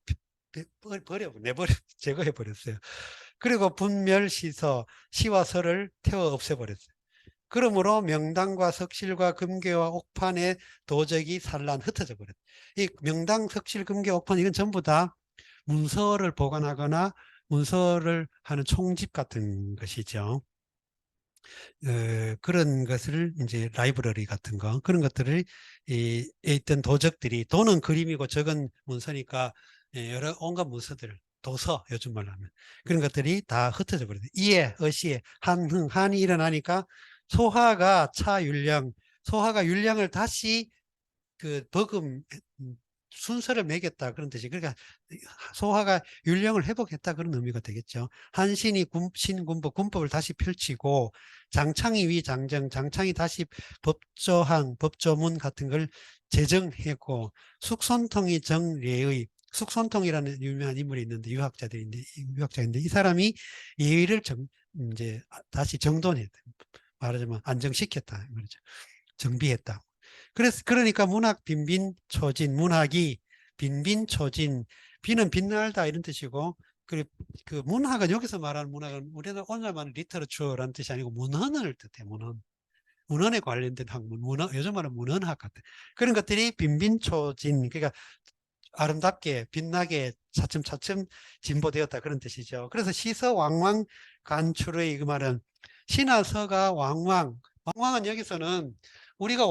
Speaker 1: 내버려 제거해 버렸어요. 그리고 분멸시서, 시와 서를 태워 없애버렸어요. 그러므로 명당과 석실과 금괴와 옥판에 도적이 산란 흩어져 버렸어요. 이 명당, 석실, 금괴, 옥판 이건 전부 다 문서를 보관하거나 문서를 하는 총집 같은 것이죠. 그런 것을 이제 라이브러리 같은 거 그런 것들을 있던 도적들이, 도는 그림이고 적은 문서니까 여러 온갖 문서들, 도서 요즘 말로 하면 그런 것들이 다 흩어져 버려요. 이에 어시에 한흥 한이 일어나니까 소하가 차율량, 소하가 율량을 다시 그 버금 순서를 매겼다 그런 뜻이. 그러니까 소화가 율령을 회복했다 그런 의미가 되겠죠. 한신이 신군법, 군법을 다시 펼치고 장창이 위장정, 장창이 다시 법조항, 법조문 같은 걸 제정했고 숙손통이 정례의, 숙손통이라는 유명한 인물이 있는데 유학자인데 이 사람이 예의를 이제 다시 정돈했다. 말하자면 안정시켰다 말이죠. 정비했다. 그러니까 문학 빈빈 초진, 문학이 빈빈 초진, 비는 빛날다 이런 뜻이고, 그 문학은 여기서 말하는 문학은 우리는 오늘 말하는 리터러처라는 뜻이 아니고 문헌을 뜻해. 문헌에 관련된 학문, 요즘 말하는 문헌학 같아. 그런 것들이 빈빈 초진, 그러니까 아름답게 빛나게 차츰차츰 진보되었다 그런 뜻이죠. 그래서 시서 왕왕 간출의 그 말은 시나 서가 왕왕은 여기서는 우리가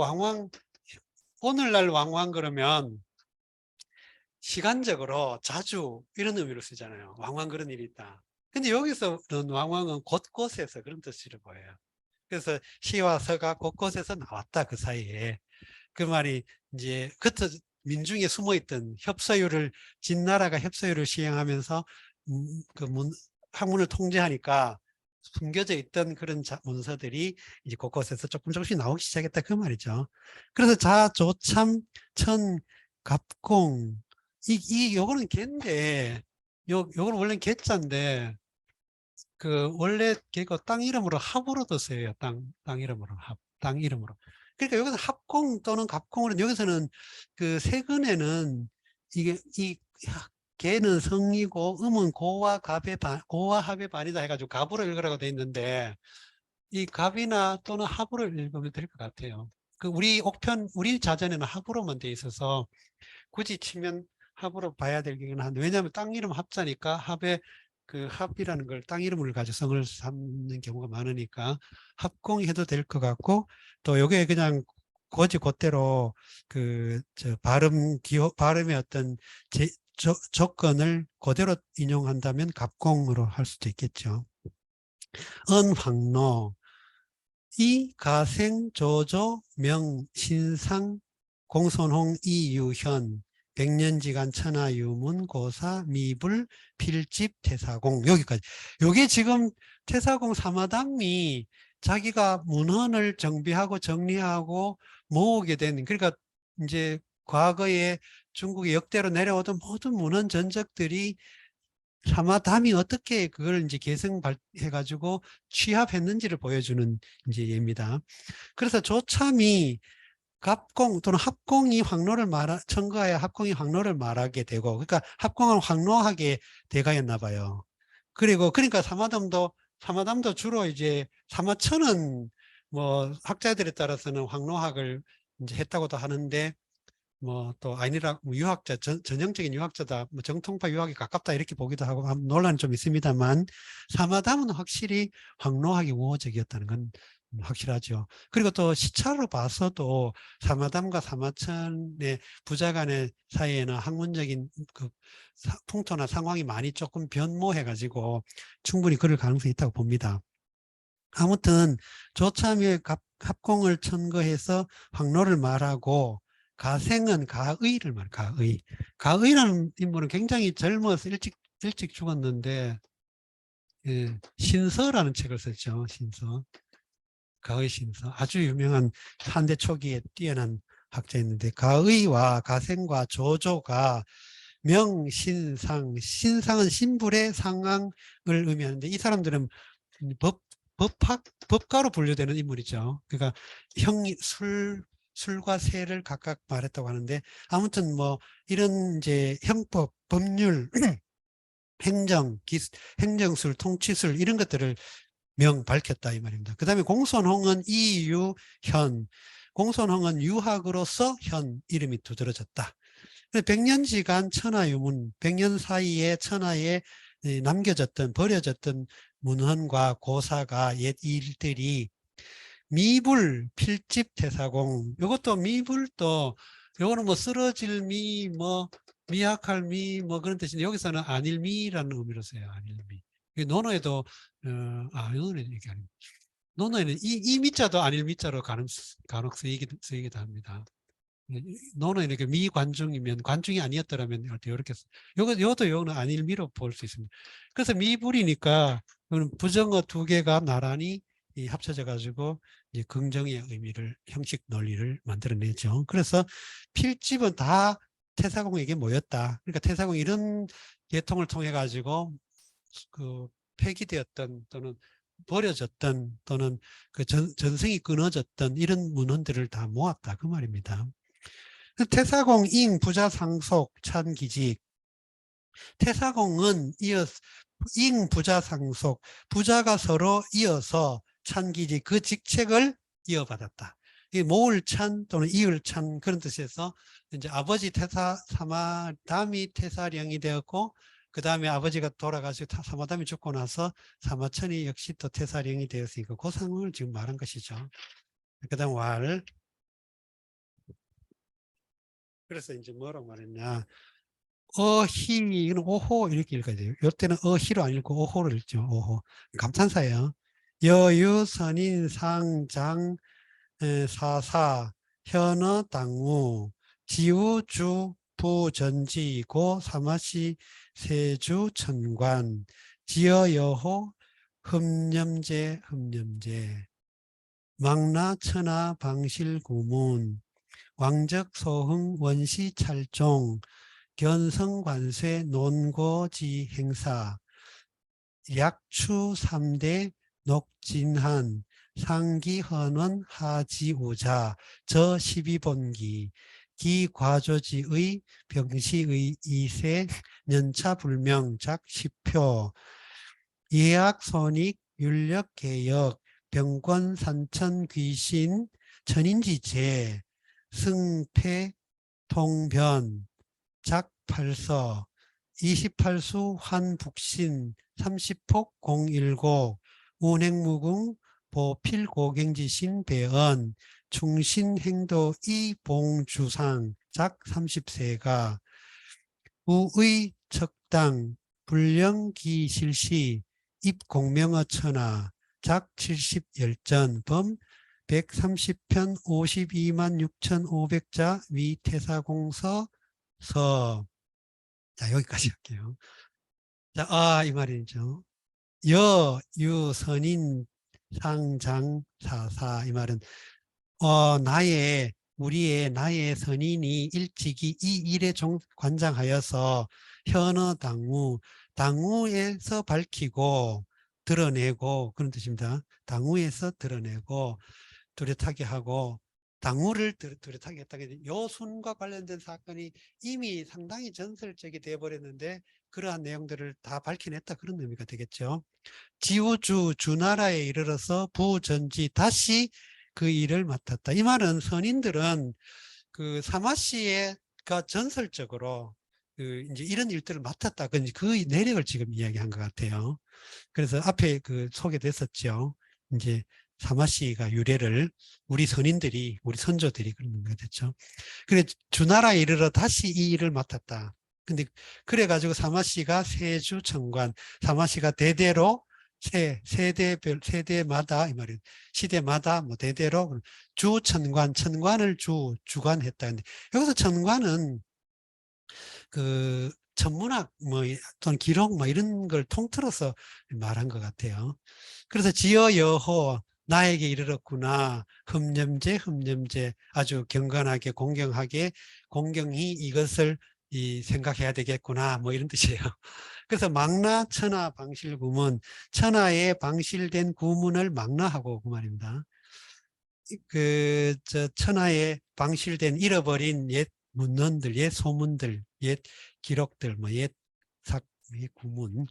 Speaker 1: 오늘날 왕왕 그러면 시간적으로 자주 이런 의미로 쓰잖아요. 왕왕 그런 일이 있다. 근데 여기서는 왕왕은 곳곳에서 그런 뜻으로 보여요. 그래서 시와 서가 곳곳에서 나왔다 그 사이에. 그 말이 이제 민중에 숨어있던 진나라가 협서유를 시행하면서 학문을 통제하니까 숨겨져 있던 그런 문서들이 이제 곳곳에서 조금씩 나오기 시작했다 그 말이죠. 그래서 조참, 천, 갑공 요거는 개인데 요거는 원래 개자인데 원래 개가 땅 이름으로 합으로도 써요. 땅 이름으로 땅 이름으로. 그러니까 여기서 합공 또는 갑공으로 여기서는 그 세근에는 이게 개는 성이고 음은 고와 합의 반이다 해가지고 갑으로 읽으라고 돼 있는데 이 갑이나 또는 합으로 읽으면 될 것 같아요. 우리 자전에는 합으로만 돼 있어서 굳이 치면 합으로 봐야 되긴 한데, 왜냐하면 땅 이름 합자니까 합이라는 걸 땅 이름을 가지고 성을 삼는 경우가 많으니까 합공이 해도 될 것 같고, 또 요게 그냥 그대로 발음의 어떤 조건을 그대로 인용한다면 갑공으로 할 수도 있겠죠. 언황로, 이 가생 조조 명 신상 공손홍 이유현 백년지간 천하유문 고사 미불 필집 태사공 여기까지. 요게 지금 태사공 사마담이 자기가 문헌을 정비하고 정리하고 모으게 된, 그러니까 이제 과거에 중국의 역대로 내려오던 모든 문헌 전적들이 사마담이 어떻게 그걸 이제 개성해가지고 취합했는지를 보여주는 이제 예입니다. 그래서 조참이 갑공 또는 합공이 청거하여 합공이 황로를 말하게 되고, 그러니까 합공은 황로하게 돼가였나 봐요. 그러니까 사마담도 주로 이제 사마천은 뭐 학자들에 따라서는 황로학을 이제 했다고도 하는데, 뭐 또 아니라 유학자 전형적인 유학자다, 뭐 정통파 유학에 가깝다 이렇게 보기도 하고 논란이 좀 있습니다만, 사마담은 확실히 황로학이 우호적이었다는 건 확실하죠. 그리고 또 시차로 봐서도 사마담과 사마천의 부자 간의 사이에는 학문적인 풍토나 상황이 많이 조금 변모해 가지고 충분히 그럴 가능성이 있다고 봅니다. 아무튼 조참의 합공을 천거해서 황로를 말하고, 가생은 가의를 가의라는 인물은 굉장히 젊어서 일찍 죽었는데, 신서라는 책을 썼죠. 가의 신서. 아주 유명한 한대 초기에 뛰어난 학자였는데, 가의와 가생과 조조가 신상은 신불의 상황을 의미하는데, 이 사람들은 법가로 분류되는 인물이죠. 그러니까 술과 세를 각각 말했다고 하는데, 아무튼 뭐 이런 이제 형법, 법률 행정술, 통치술 이런 것들을 밝혔다 이 말입니다. 그 다음에 공손홍은 이유현, 공손홍은 유학으로서 현 이름이 두드러졌다. 100년지간 천하유문, 100년 사이에 천하에 남겨졌던 버려졌던 문헌과 고사가 옛 일들이 미불, 필집, 태사공, 이것도 미불도 요거는 뭐 쓰러질 미, 뭐 미약할 미, 뭐 그런 뜻인데 여기서는 안일미라는 의미로 써요. 안일미. 논어에도 논어는 이게 아닙니다. 논어에는 이 미자도 안일미자로 간혹 쓰이기도 합니다. 논어에 이렇게 미관중이면 관중이 아니었더라면 이렇게 요거는 안일미로 볼 수 있습니다. 그래서 미불이니까 부정어 두 개가 나란히 합쳐져 가지고 이제 긍정의 의미를 형식 논리를 만들어내죠. 그래서 필집은 다 태사공에게 모였다. 그러니까 태사공 이런 계통을 통해 가지고 그 폐기되었던 또는 버려졌던 또는 그 전승이 끊어졌던 이런 문헌들을 다 모았다 그 말입니다. 태사공, 잉, 부자, 상속, 찬기직. 태사공은 잉, 부자, 상속, 부자가 서로 이어서 찬기직 그 직책을 이어받았다. 이 모을찬 또는 이을찬 그런 뜻에서 이제 아버지 사마담이 태사령이 되었고 그 다음에 아버지가 돌아가시고 사마담이 죽고 나서 사마천이 역시 또 태사령이 되었으니까 그 상황을 지금 말한 것이죠. 그 다음 왈. 그래서 이제 뭐라고 말했냐. 어희, 이건 오호 이렇게 읽어야 돼요. 이때는 어희로 안 읽고 오호를 읽죠. 오호. 감탄사예요. 여유, 선인, 상장, 사사, 현어, 당무, 지우, 주, 부, 전지, 고, 사마시, 세주, 천관, 지어, 여호, 흠념제, 망나, 천하, 방실, 구문, 왕적, 소흥, 원시, 찰종, 견성관세, 논고지, 행사, 약추 3대, 녹진한, 상기헌원, 하지우자, 저 12본기, 기과조지의, 병시의 2세, 년차불명, 작 10표, 예약손익, 윤력개혁, 병권, 산천, 귀신, 천인지제, 승패, 통변, 작팔서, 28수 환북신, 30폭 019, 운행무궁, 보필고갱지신 배언, 충신행도 이봉주상, 작 30세가, 우의 척당, 불령기실시, 입공명어 천하, 작 70열전, 범 130편 52만 6,500자 위태사공서 서. 자, 여기까지 할게요. 자, 이 말이죠. 유, 선인, 상장, 사사. 이 말은, 나의 선인이 일찍이 이 일에 관장하여서 현어 당우에서 밝히고 드러내고 그런 뜻입니다. 당우에서 드러내고 뚜렷하게 하고 당우를 뚜렷하게 했다. 요순과 관련된 사건이 이미 상당히 전설적이 되어버렸는데 그러한 내용들을 다 밝혀냈다 그런 의미가 되겠죠. 지우주 주나라에 이르러서 부전지 다시 그 일을 맡았다. 이 말은 선인들은 그 사마씨가 전설적으로 이제 이런 일들을 맡았다. 그 내력을 지금 이야기한 것 같아요. 그래서 앞에 소개됐었죠. 이제 사마씨가 유래를 우리 선인들이, 우리 선조들이 그런 의미가 됐죠. 그래, 주나라에 이르러 다시 이 일을 맡았다. 근데, 그래가지고 사마씨가 세주 천관, 사마씨가 대대로 세대마다, 이 말이에요. 시대마다 뭐 대대로 천관을 주관했다. 근데 여기서 천관은 천문학 또는 기록 이런 걸 통틀어서 말한 것 같아요. 그래서 지어 여호 나에게 이르렀구나. 흠념제 아주 경건하게 공경히 이것을 생각해야 되겠구나. 이런 뜻이에요. 그래서 망나 천하 방실 구문, 천하에 방실된 구문을 망라하고 그 말입니다. 천하에 방실된 잃어버린 옛 문헌들, 옛 소문들, 옛 기록들, 이 구문.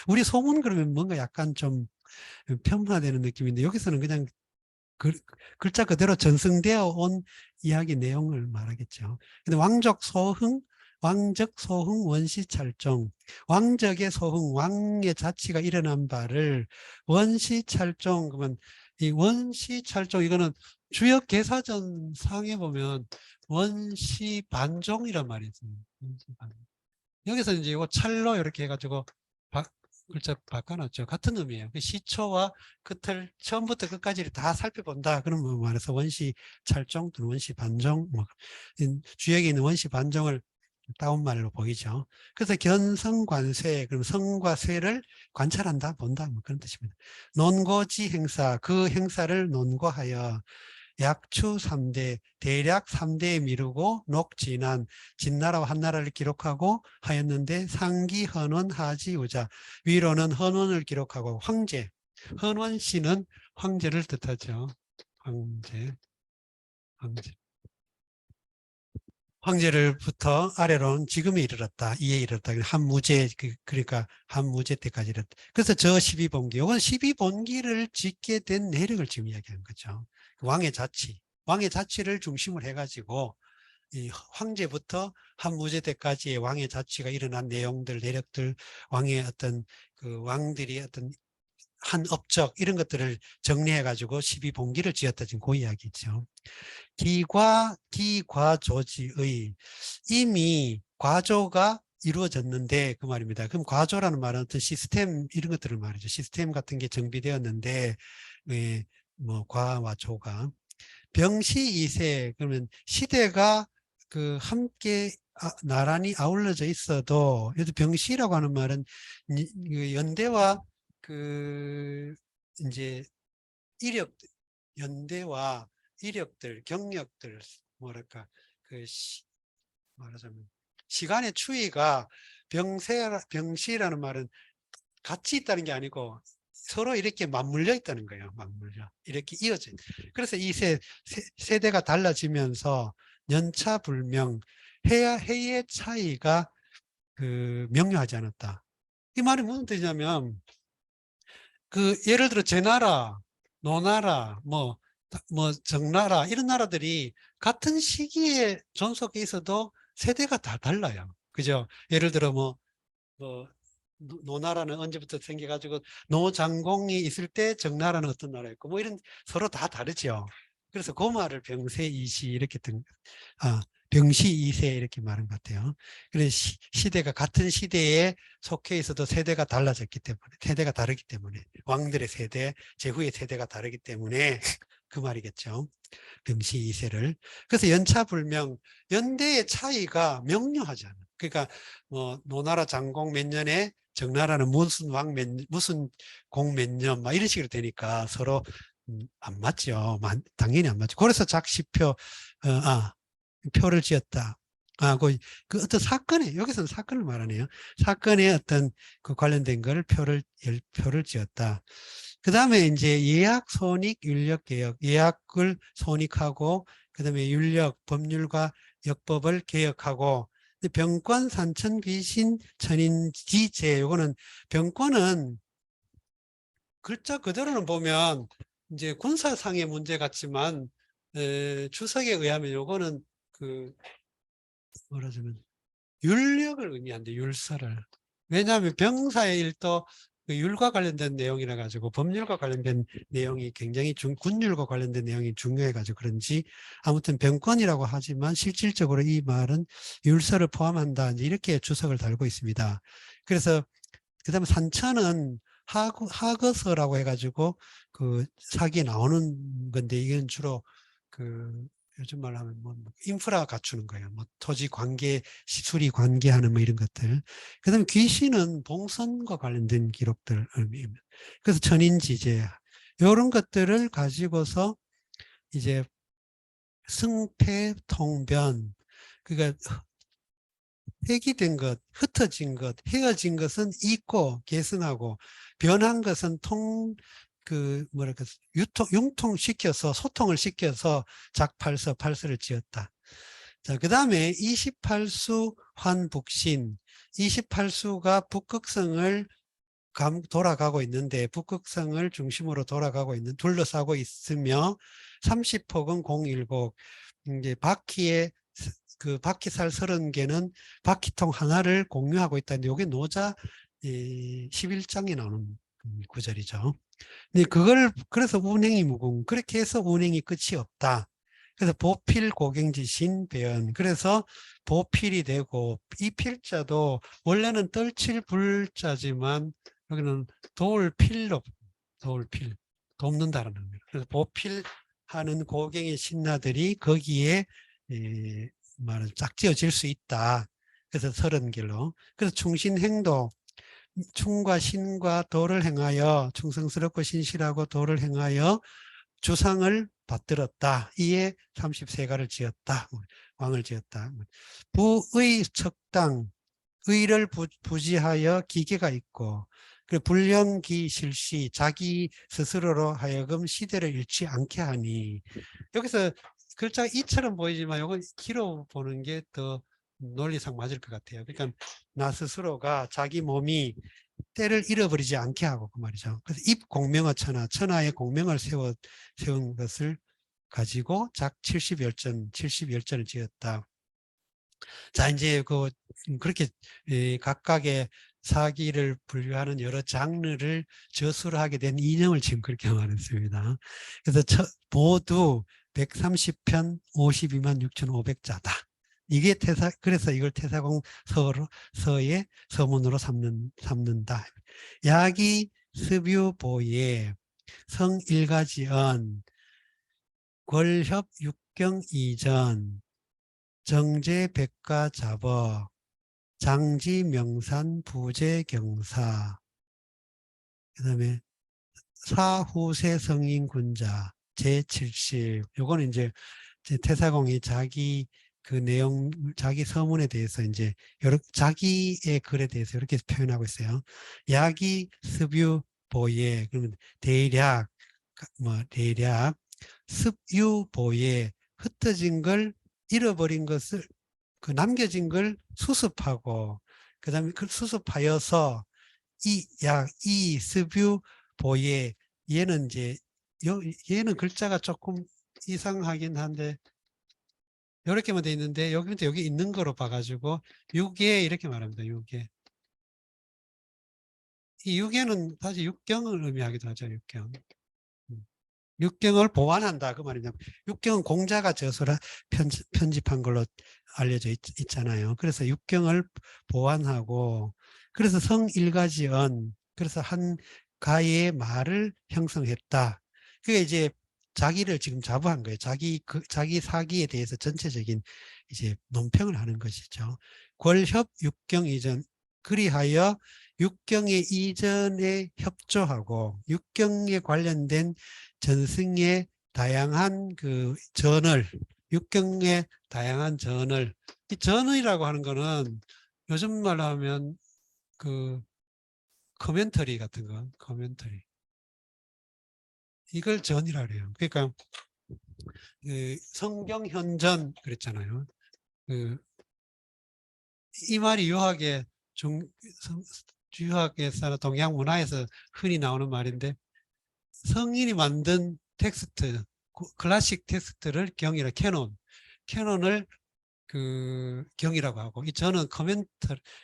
Speaker 1: 우리 소문 그러면 뭔가 약간 좀 편파되는 느낌인데 여기서는 그냥 글자 그대로 전승되어 온 이야기 내용을 말하겠죠. 근데 왕적 소흥 원시찰종, 왕적의 소흥, 왕의 자치가 일어난 바를 원시찰종, 그러면 이 원시찰종, 이거는 주역 개사전 상에 보면 원시반종이란 말이 있습니다. 여기서 이제 이거 찰로 이렇게 해가지고 글자 바꿔놨죠. 같은 의미예요. 시초와 끝을 처음부터 끝까지를 다 살펴본다. 그런 뭐 말해서 원시 찰종 또는 원시 반종, 뭐 주역에 있는 원시 반종을 다운말로 보이죠. 그래서 견성관쇄, 그럼 성과 쇠를 관찰한다, 본다, 뭐 그런 뜻입니다. 논고지 행사, 그 행사를 논고하여 약추 3대, 대략 3대에 미루고 녹진한 진나라와 한나라를 기록하고 하였는데 상기 헌원 하지 우자, 위로는 헌원을 기록하고 황제, 헌원씨는 황제를 뜻하죠. 황제. 황제를부터 아래로는 지금에 이르렀다. 이에 이르렀다. 한무제, 그러니까 한무제 때까지 이르렀다. 그래서 저 12본기, 이건 12본기를 짓게 된 내력을 지금 이야기하는 거죠. 왕의 자치, 왕의 자치를 중심으로 해가지고 이 황제부터 한무제 때까지의 왕의 자치가 일어난 내용들, 내력들, 왕의 어떤 그 왕들이 어떤 한 업적 이런 것들을 정리해가지고 12본기를 지었다. 지금 그 이야기죠. 기과조지의 이미 과조가 이루어졌는데 그 말입니다. 그럼 과조라는 말은 어떤 시스템 이런 것들을 말이죠. 시스템 같은 게 정비되었는데 뭐 과와 조가 병시 2세 그러면 시대가 그 함께 나란히 아울러져 있어도 여기 병시라고 하는 말은 연대와 그 이제 이력 연대와 이력들, 경력들, 뭐랄까, 말하자면, 시간의 추이가 병시라는 말은 같이 있다는 게 아니고 서로 이렇게 맞물려 있다는 거예요. 맞물려. 이렇게 이어져. 그래서 이 세대가 달라지면서 연차 불명, 해의 차이가 명료하지 않았다. 이 말이 무슨 뜻이냐면, 예를 들어, 제나라, 노나라, 정나라, 이런 나라들이 같은 시기에 존속해 있어도 세대가 다 달라요. 그죠? 예를 들어, 노나라는 언제부터 생겨가지고, 노장공이 있을 때 정나라는 어떤 나라였고, 뭐 이런 서로 다 다르죠. 그래서 그 말을 병세이시 이렇게 병시2세 이렇게 말한 것 같아요. 그래서 시대가 같은 시대에 속해 있어도 세대가 달라졌기 때문에, 세대가 다르기 때문에, 왕들의 세대, 제후의 세대가 다르기 때문에 그 말이겠죠. 병시2세를. 그래서 연차불명, 연대의 차이가 명료하지 않아요. 그러니까 노나라 장공 몇 년에 정나라는 무슨 공 몇 년, 막 이런 식으로 되니까 서로 안 맞죠. 당연히 안 맞죠. 그래서 작시표, 표를 지었다. 그 어떤 사건에, 여기서는 사건을 말하네요. 사건에 어떤 그 관련된 걸 표를 지었다. 그 다음에 이제 예약, 손익, 윤력, 개혁. 예약을 손익하고, 그 다음에 윤력, 법률과 역법을 개혁하고, 병권, 산천, 귀신, 천인, 기재. 요거는, 병권은 글자 그대로는 보면 이제 군사상의 문제 같지만, 주석에 의하면 요거는 뭐라자면 율력을 의미한대, 율서를. 왜냐하면 병사의 일도 그 율과 관련된 내용이라 가지고 법률과 관련된 내용이 굉장히 군율과 관련된 내용이 중요해 가지고 그런지 아무튼 병권이라고 하지만 실질적으로 이 말은 율서를 포함한다, 이렇게 주석을 달고 있습니다. 그래서 그다음에 산천은 하거서라고 해가지고 그 사기에 나오는 건데 이건 주로 요즘 말로 하면 인프라 갖추는 거예요. 토지 관계, 수리 관계하는 이런 것들. 그 다음에 귀신은 봉선과 관련된 기록들. 그래서 천인지제. 이런 것들을 가지고서 이제 승패통변. 그러니까 획기된 것, 흩어진 것, 헤어진 것은 잊고 계승하고 변한 것은 융통시켜서 소통을 시켜서 팔서를 지었다. 자, 그 다음에 28수 환북신. 28수가 북극성을 돌아가고 있는데 북극성을 중심으로 돌아가고 있는 둘러싸고 있으며 30폭은 010 이제 바퀴에 그 바퀴살 30개는 바퀴통 하나를 공유하고 있다는데 이게 노자 11장에 나오는 구절이죠. 근데 그걸 그래서 운행이 무궁 그렇게 해서 운행이 끝이 없다. 그래서 보필 고경지신 배연 그래서 보필이 되고 이 필자도 원래는 떨칠 불자지만 여기는 도울필로 도울필 돕는다라는 거예요. 그래서 보필하는 고경의 신하들이 거기에 말은 짝지어질 수 있다. 그래서 30길로 그래서 충신행도 충과 신과 도를 행하여 충성스럽고 신실하고 도를 행하여 주상을 받들었다. 이에 33가를 지었다. 왕을 지었다. 부의 척당, 의를 부지하여 기계가 있고 불령기 실시 자기 스스로로 하여금 시대를 잃지 않게 하니 여기서 글자가 이처럼 보이지만 이건 길어 보는 게 더 논리상 맞을 것 같아요. 그러니까 나 스스로가 자기 몸이 때를 잃어버리지 않게 하고 그 말이죠. 그래서 입 공명어 천하, 천하의 공명을 세운 것을 가지고 작 70열전, 70열전을 지었다. 자, 이제 그렇게 각각의 사기를 분류하는 여러 장르를 저수를 하게 된 이념을 지금 그렇게 말했습니다. 그래서 모두 130편 52만 6,500자다. 이게 그래서 이걸 태사공서의 서문으로 삼는다. 야기 습유보예 성일가지언 권협 육경 이전 정제 백가잡어 장지 명산 부재 경사 그다음에 사후세 성인 군자 제70 요거는 이제 태사공이 자기 그 내용 자기 서문에 대해서 이제 여러 자기의 글에 대해서 이렇게 표현하고 있어요. 야기 습유 보예 그러면 대략 대략 습유 보예 흩어진 걸 잃어버린 것을 그 남겨진 걸 수습하고 그다음에 그 수습하여서 이 습유 보예 얘는 이제 얘는 글자가 조금 이상하긴 한데 이렇게만 돼 있는데 여기부터 여기 있는 거로 봐가지고 육에 이렇게 말합니다. 육에 이 육에는 사실 육경을 의미하기도 하죠. 육경. 육경을 보완한다 그 말이냐. 육경은 공자가 저서라 편집한 걸로 알려져 있잖아요. 그래서 육경을 보완하고 그래서 성일가지언 그래서 한 가의 말을 형성했다. 그게 이제 자기를 지금 자부한 거예요. 자기 사기에 대해서 전체적인 이제 논평을 하는 것이죠. 권협 육경 이전 그리하여 육경의 이전에 협조하고 육경에 관련된 전승의 다양한 그 전을 육경의 다양한 전을 이 전이라고 하는 거는 요즘 말로 하면 그 커멘터리 같은 거 커멘터리 이걸 전이라 그래요. 그러니까 그 성경 현전 그랬잖아요. 이 말이 유학에서나 동양 문화에서 흔히 나오는 말인데 성인이 만든 텍스트, 클래식 텍스트를 경이라 캐논을 그 경이라고 하고 이 저는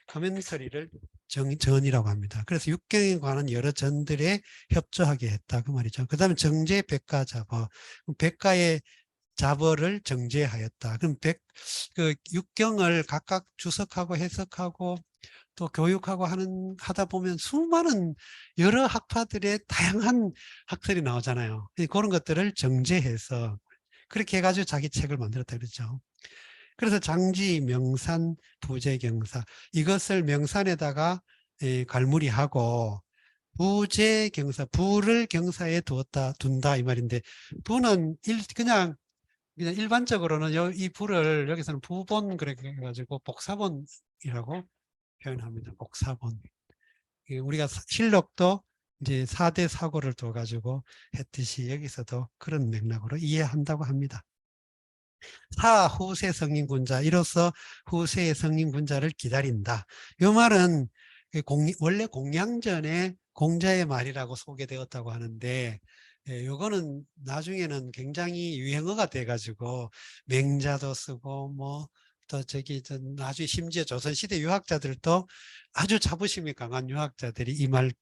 Speaker 1: 커멘터리를 전이라고 합니다. 그래서 육경에 관한 여러 전들에 협조하게 했다 그 말이죠. 그 다음에 정제 백가잡어 백가의 잡어를 정제하였다. 그럼 그 육경을 각각 주석하고 해석하고 또 교육하고 하다 보면 수많은 여러 학파들의 다양한 학설이 나오잖아요. 그런 것들을 정제해서 그렇게 해가지고 자기 책을 만들었다 그러죠. 그래서 장지, 명산, 부재경사 이것을 명산에다가 갈무리하고 부재경사 부를 경사에 둔다 이 말인데 부는 그냥 일반적으로는 이 부를 여기서는 부본 그래 가지고 복사본이라고 표현합니다. 복사본. 우리가 실록도 이제 4대 사고를 둬 가지고 했듯이 여기서도 그런 맥락으로 이해한다고 합니다. 후세 성인군자, 이로써 후세의 성인군자를 기다린다. 이 말은 원래 공양전에 공자의 말이라고 소개되었다고 하는데, 요거는 나중에는 굉장히 유행어가 돼가지고 맹자도 쓰고 뭐 또 저기 나중에 심지어 조선시대 유학자들도 아주 자부심이 강한 유학자들이 이 말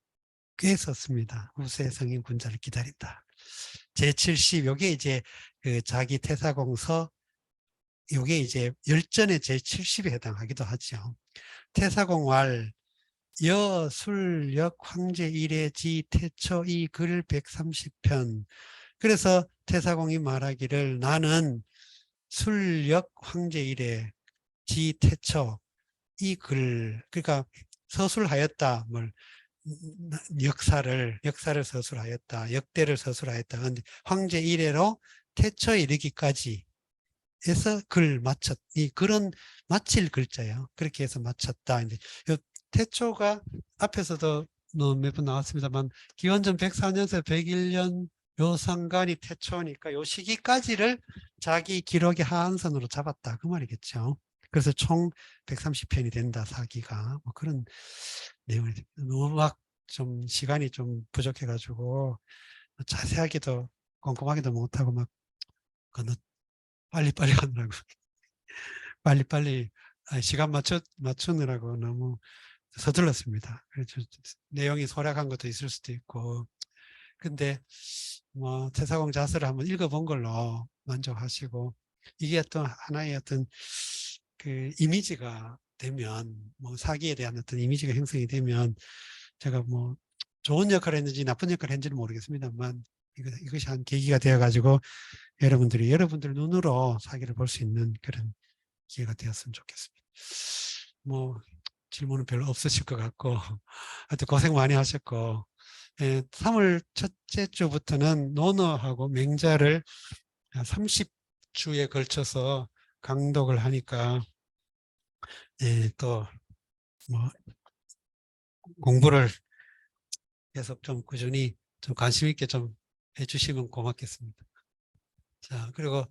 Speaker 1: 꽤 썼습니다. 후세 성인군자를 기다린다. 제70, 요게 이제 그 자기 태사공서, 요게 이제 열전의 제70에 해당하기도 하죠. 태사공왈 여술역 황제 일의 지 태초 이 글 130편. 그래서 태사공이 말하기를 나는 술역 황제 일의 지 태초 이 글, 그러니까 서술하였다. 뭘 역사를 서술하였다. 역대를 서술하였다. 근데 황제 이래로 태초에 이르기까지 해서 이 글은 마칠 글자예요. 그렇게 해서 마쳤다. 이제 요 태초가 앞에서도 몇 번 나왔습니다만 기원전 104년에서 101년 요 상간이 태초니까 요 시기까지를 자기 기록의 하한선으로 잡았다. 그 말이겠죠. 그래서 총 130편이 된다. 사기가. 뭐 그런 내용이 너무 막 좀 시간이 좀 부족해가지고 자세하게도 꼼꼼하게도 못하고 막 빨리빨리 하느라고 빨리빨리 시간 맞추느라고 너무 서둘렀습니다. 그래서 내용이 소략한 것도 있을 수도 있고, 근데 뭐 태사공 자서를 한번 읽어본 걸로 만족하시고, 이게 또 하나의 어떤 그 이미지가 되면, 뭐 사기에 대한 어떤 이미지가 형성이 되면, 제가 뭐 좋은 역할을 했는지 나쁜 역할을 했는지는 모르겠습니다만, 이것이 한 계기가 되어가지고 여러분들 눈으로 사기를 볼 수 있는 그런 기회가 되었으면 좋겠습니다. 뭐 질문은 별로 없으실 것 같고, 하여튼 고생 많이 하셨고, 3월 첫째 주부터는 논어하고 맹자를 30주에 걸쳐서 강독을 하니까, 또 뭐 공부를 계속 좀 꾸준히 좀 관심 있게 좀 해주시면 고맙겠습니다. 자, 그리고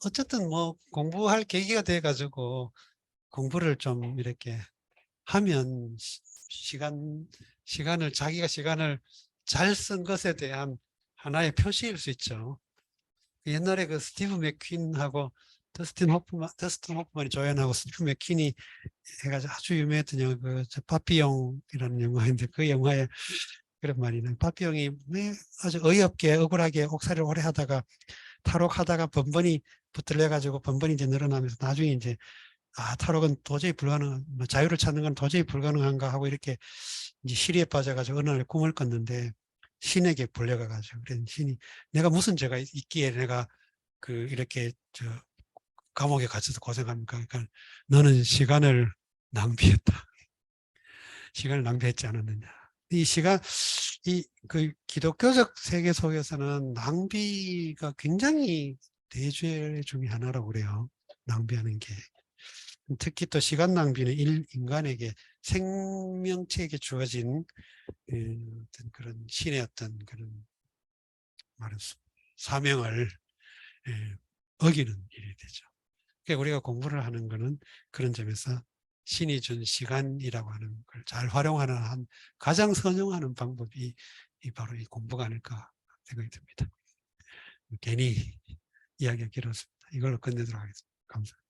Speaker 1: 어쨌든 뭐 공부할 계기가 돼가지고 공부를 좀 이렇게 하면 자기가 시간을 잘 쓴 것에 대한 하나의 표시일 수 있죠. 옛날에 그 스티브 맥퀸하고 더스틴 호프만이 조연하고 스티브 맥퀸이 해가지고 아주 유명했던 영화, 파피용이라는 영화인데, 그 영화에 그런 말이 나요. 파피용이 왜 아주 어이없게 억울하게 옥살이를 오래 하다가 탈옥하다가 번번이 붙들려가지고 번번이 이제 늘어나면서 나중에 이제 탈옥은 도저히 뭐 자유를 찾는 건 도저히 불가능한가 하고 이렇게 이제 시리에 빠져가지고 어느 날 꿈을 꿨는데 신에게 불려가가지고 그런 신이 내가 무슨 죄가 있기에 내가 이렇게 감옥에 갇혀서 고생합니까? 그러니까 너는 시간을 낭비했다. 시간을 낭비했지 않았느냐. 기독교적 세계 속에서는 낭비가 굉장히 대죄 중에 하나라고 그래요. 낭비하는 게. 특히 또 시간 낭비는 인간에게 생명체에게 주어진 어떤 그런 신의 어떤 그런 사명을 어기는 일이 되죠. 그러니까 우리가 공부를 하는 것은 그런 점에서 신이 준 시간이라고 하는 걸 잘 활용하는 가장 선용하는 방법이 바로 이 공부가 아닐까 생각이 듭니다. 괜히 이야기가 길었습니다. 이걸로 끝내도록 하겠습니다. 감사합니다.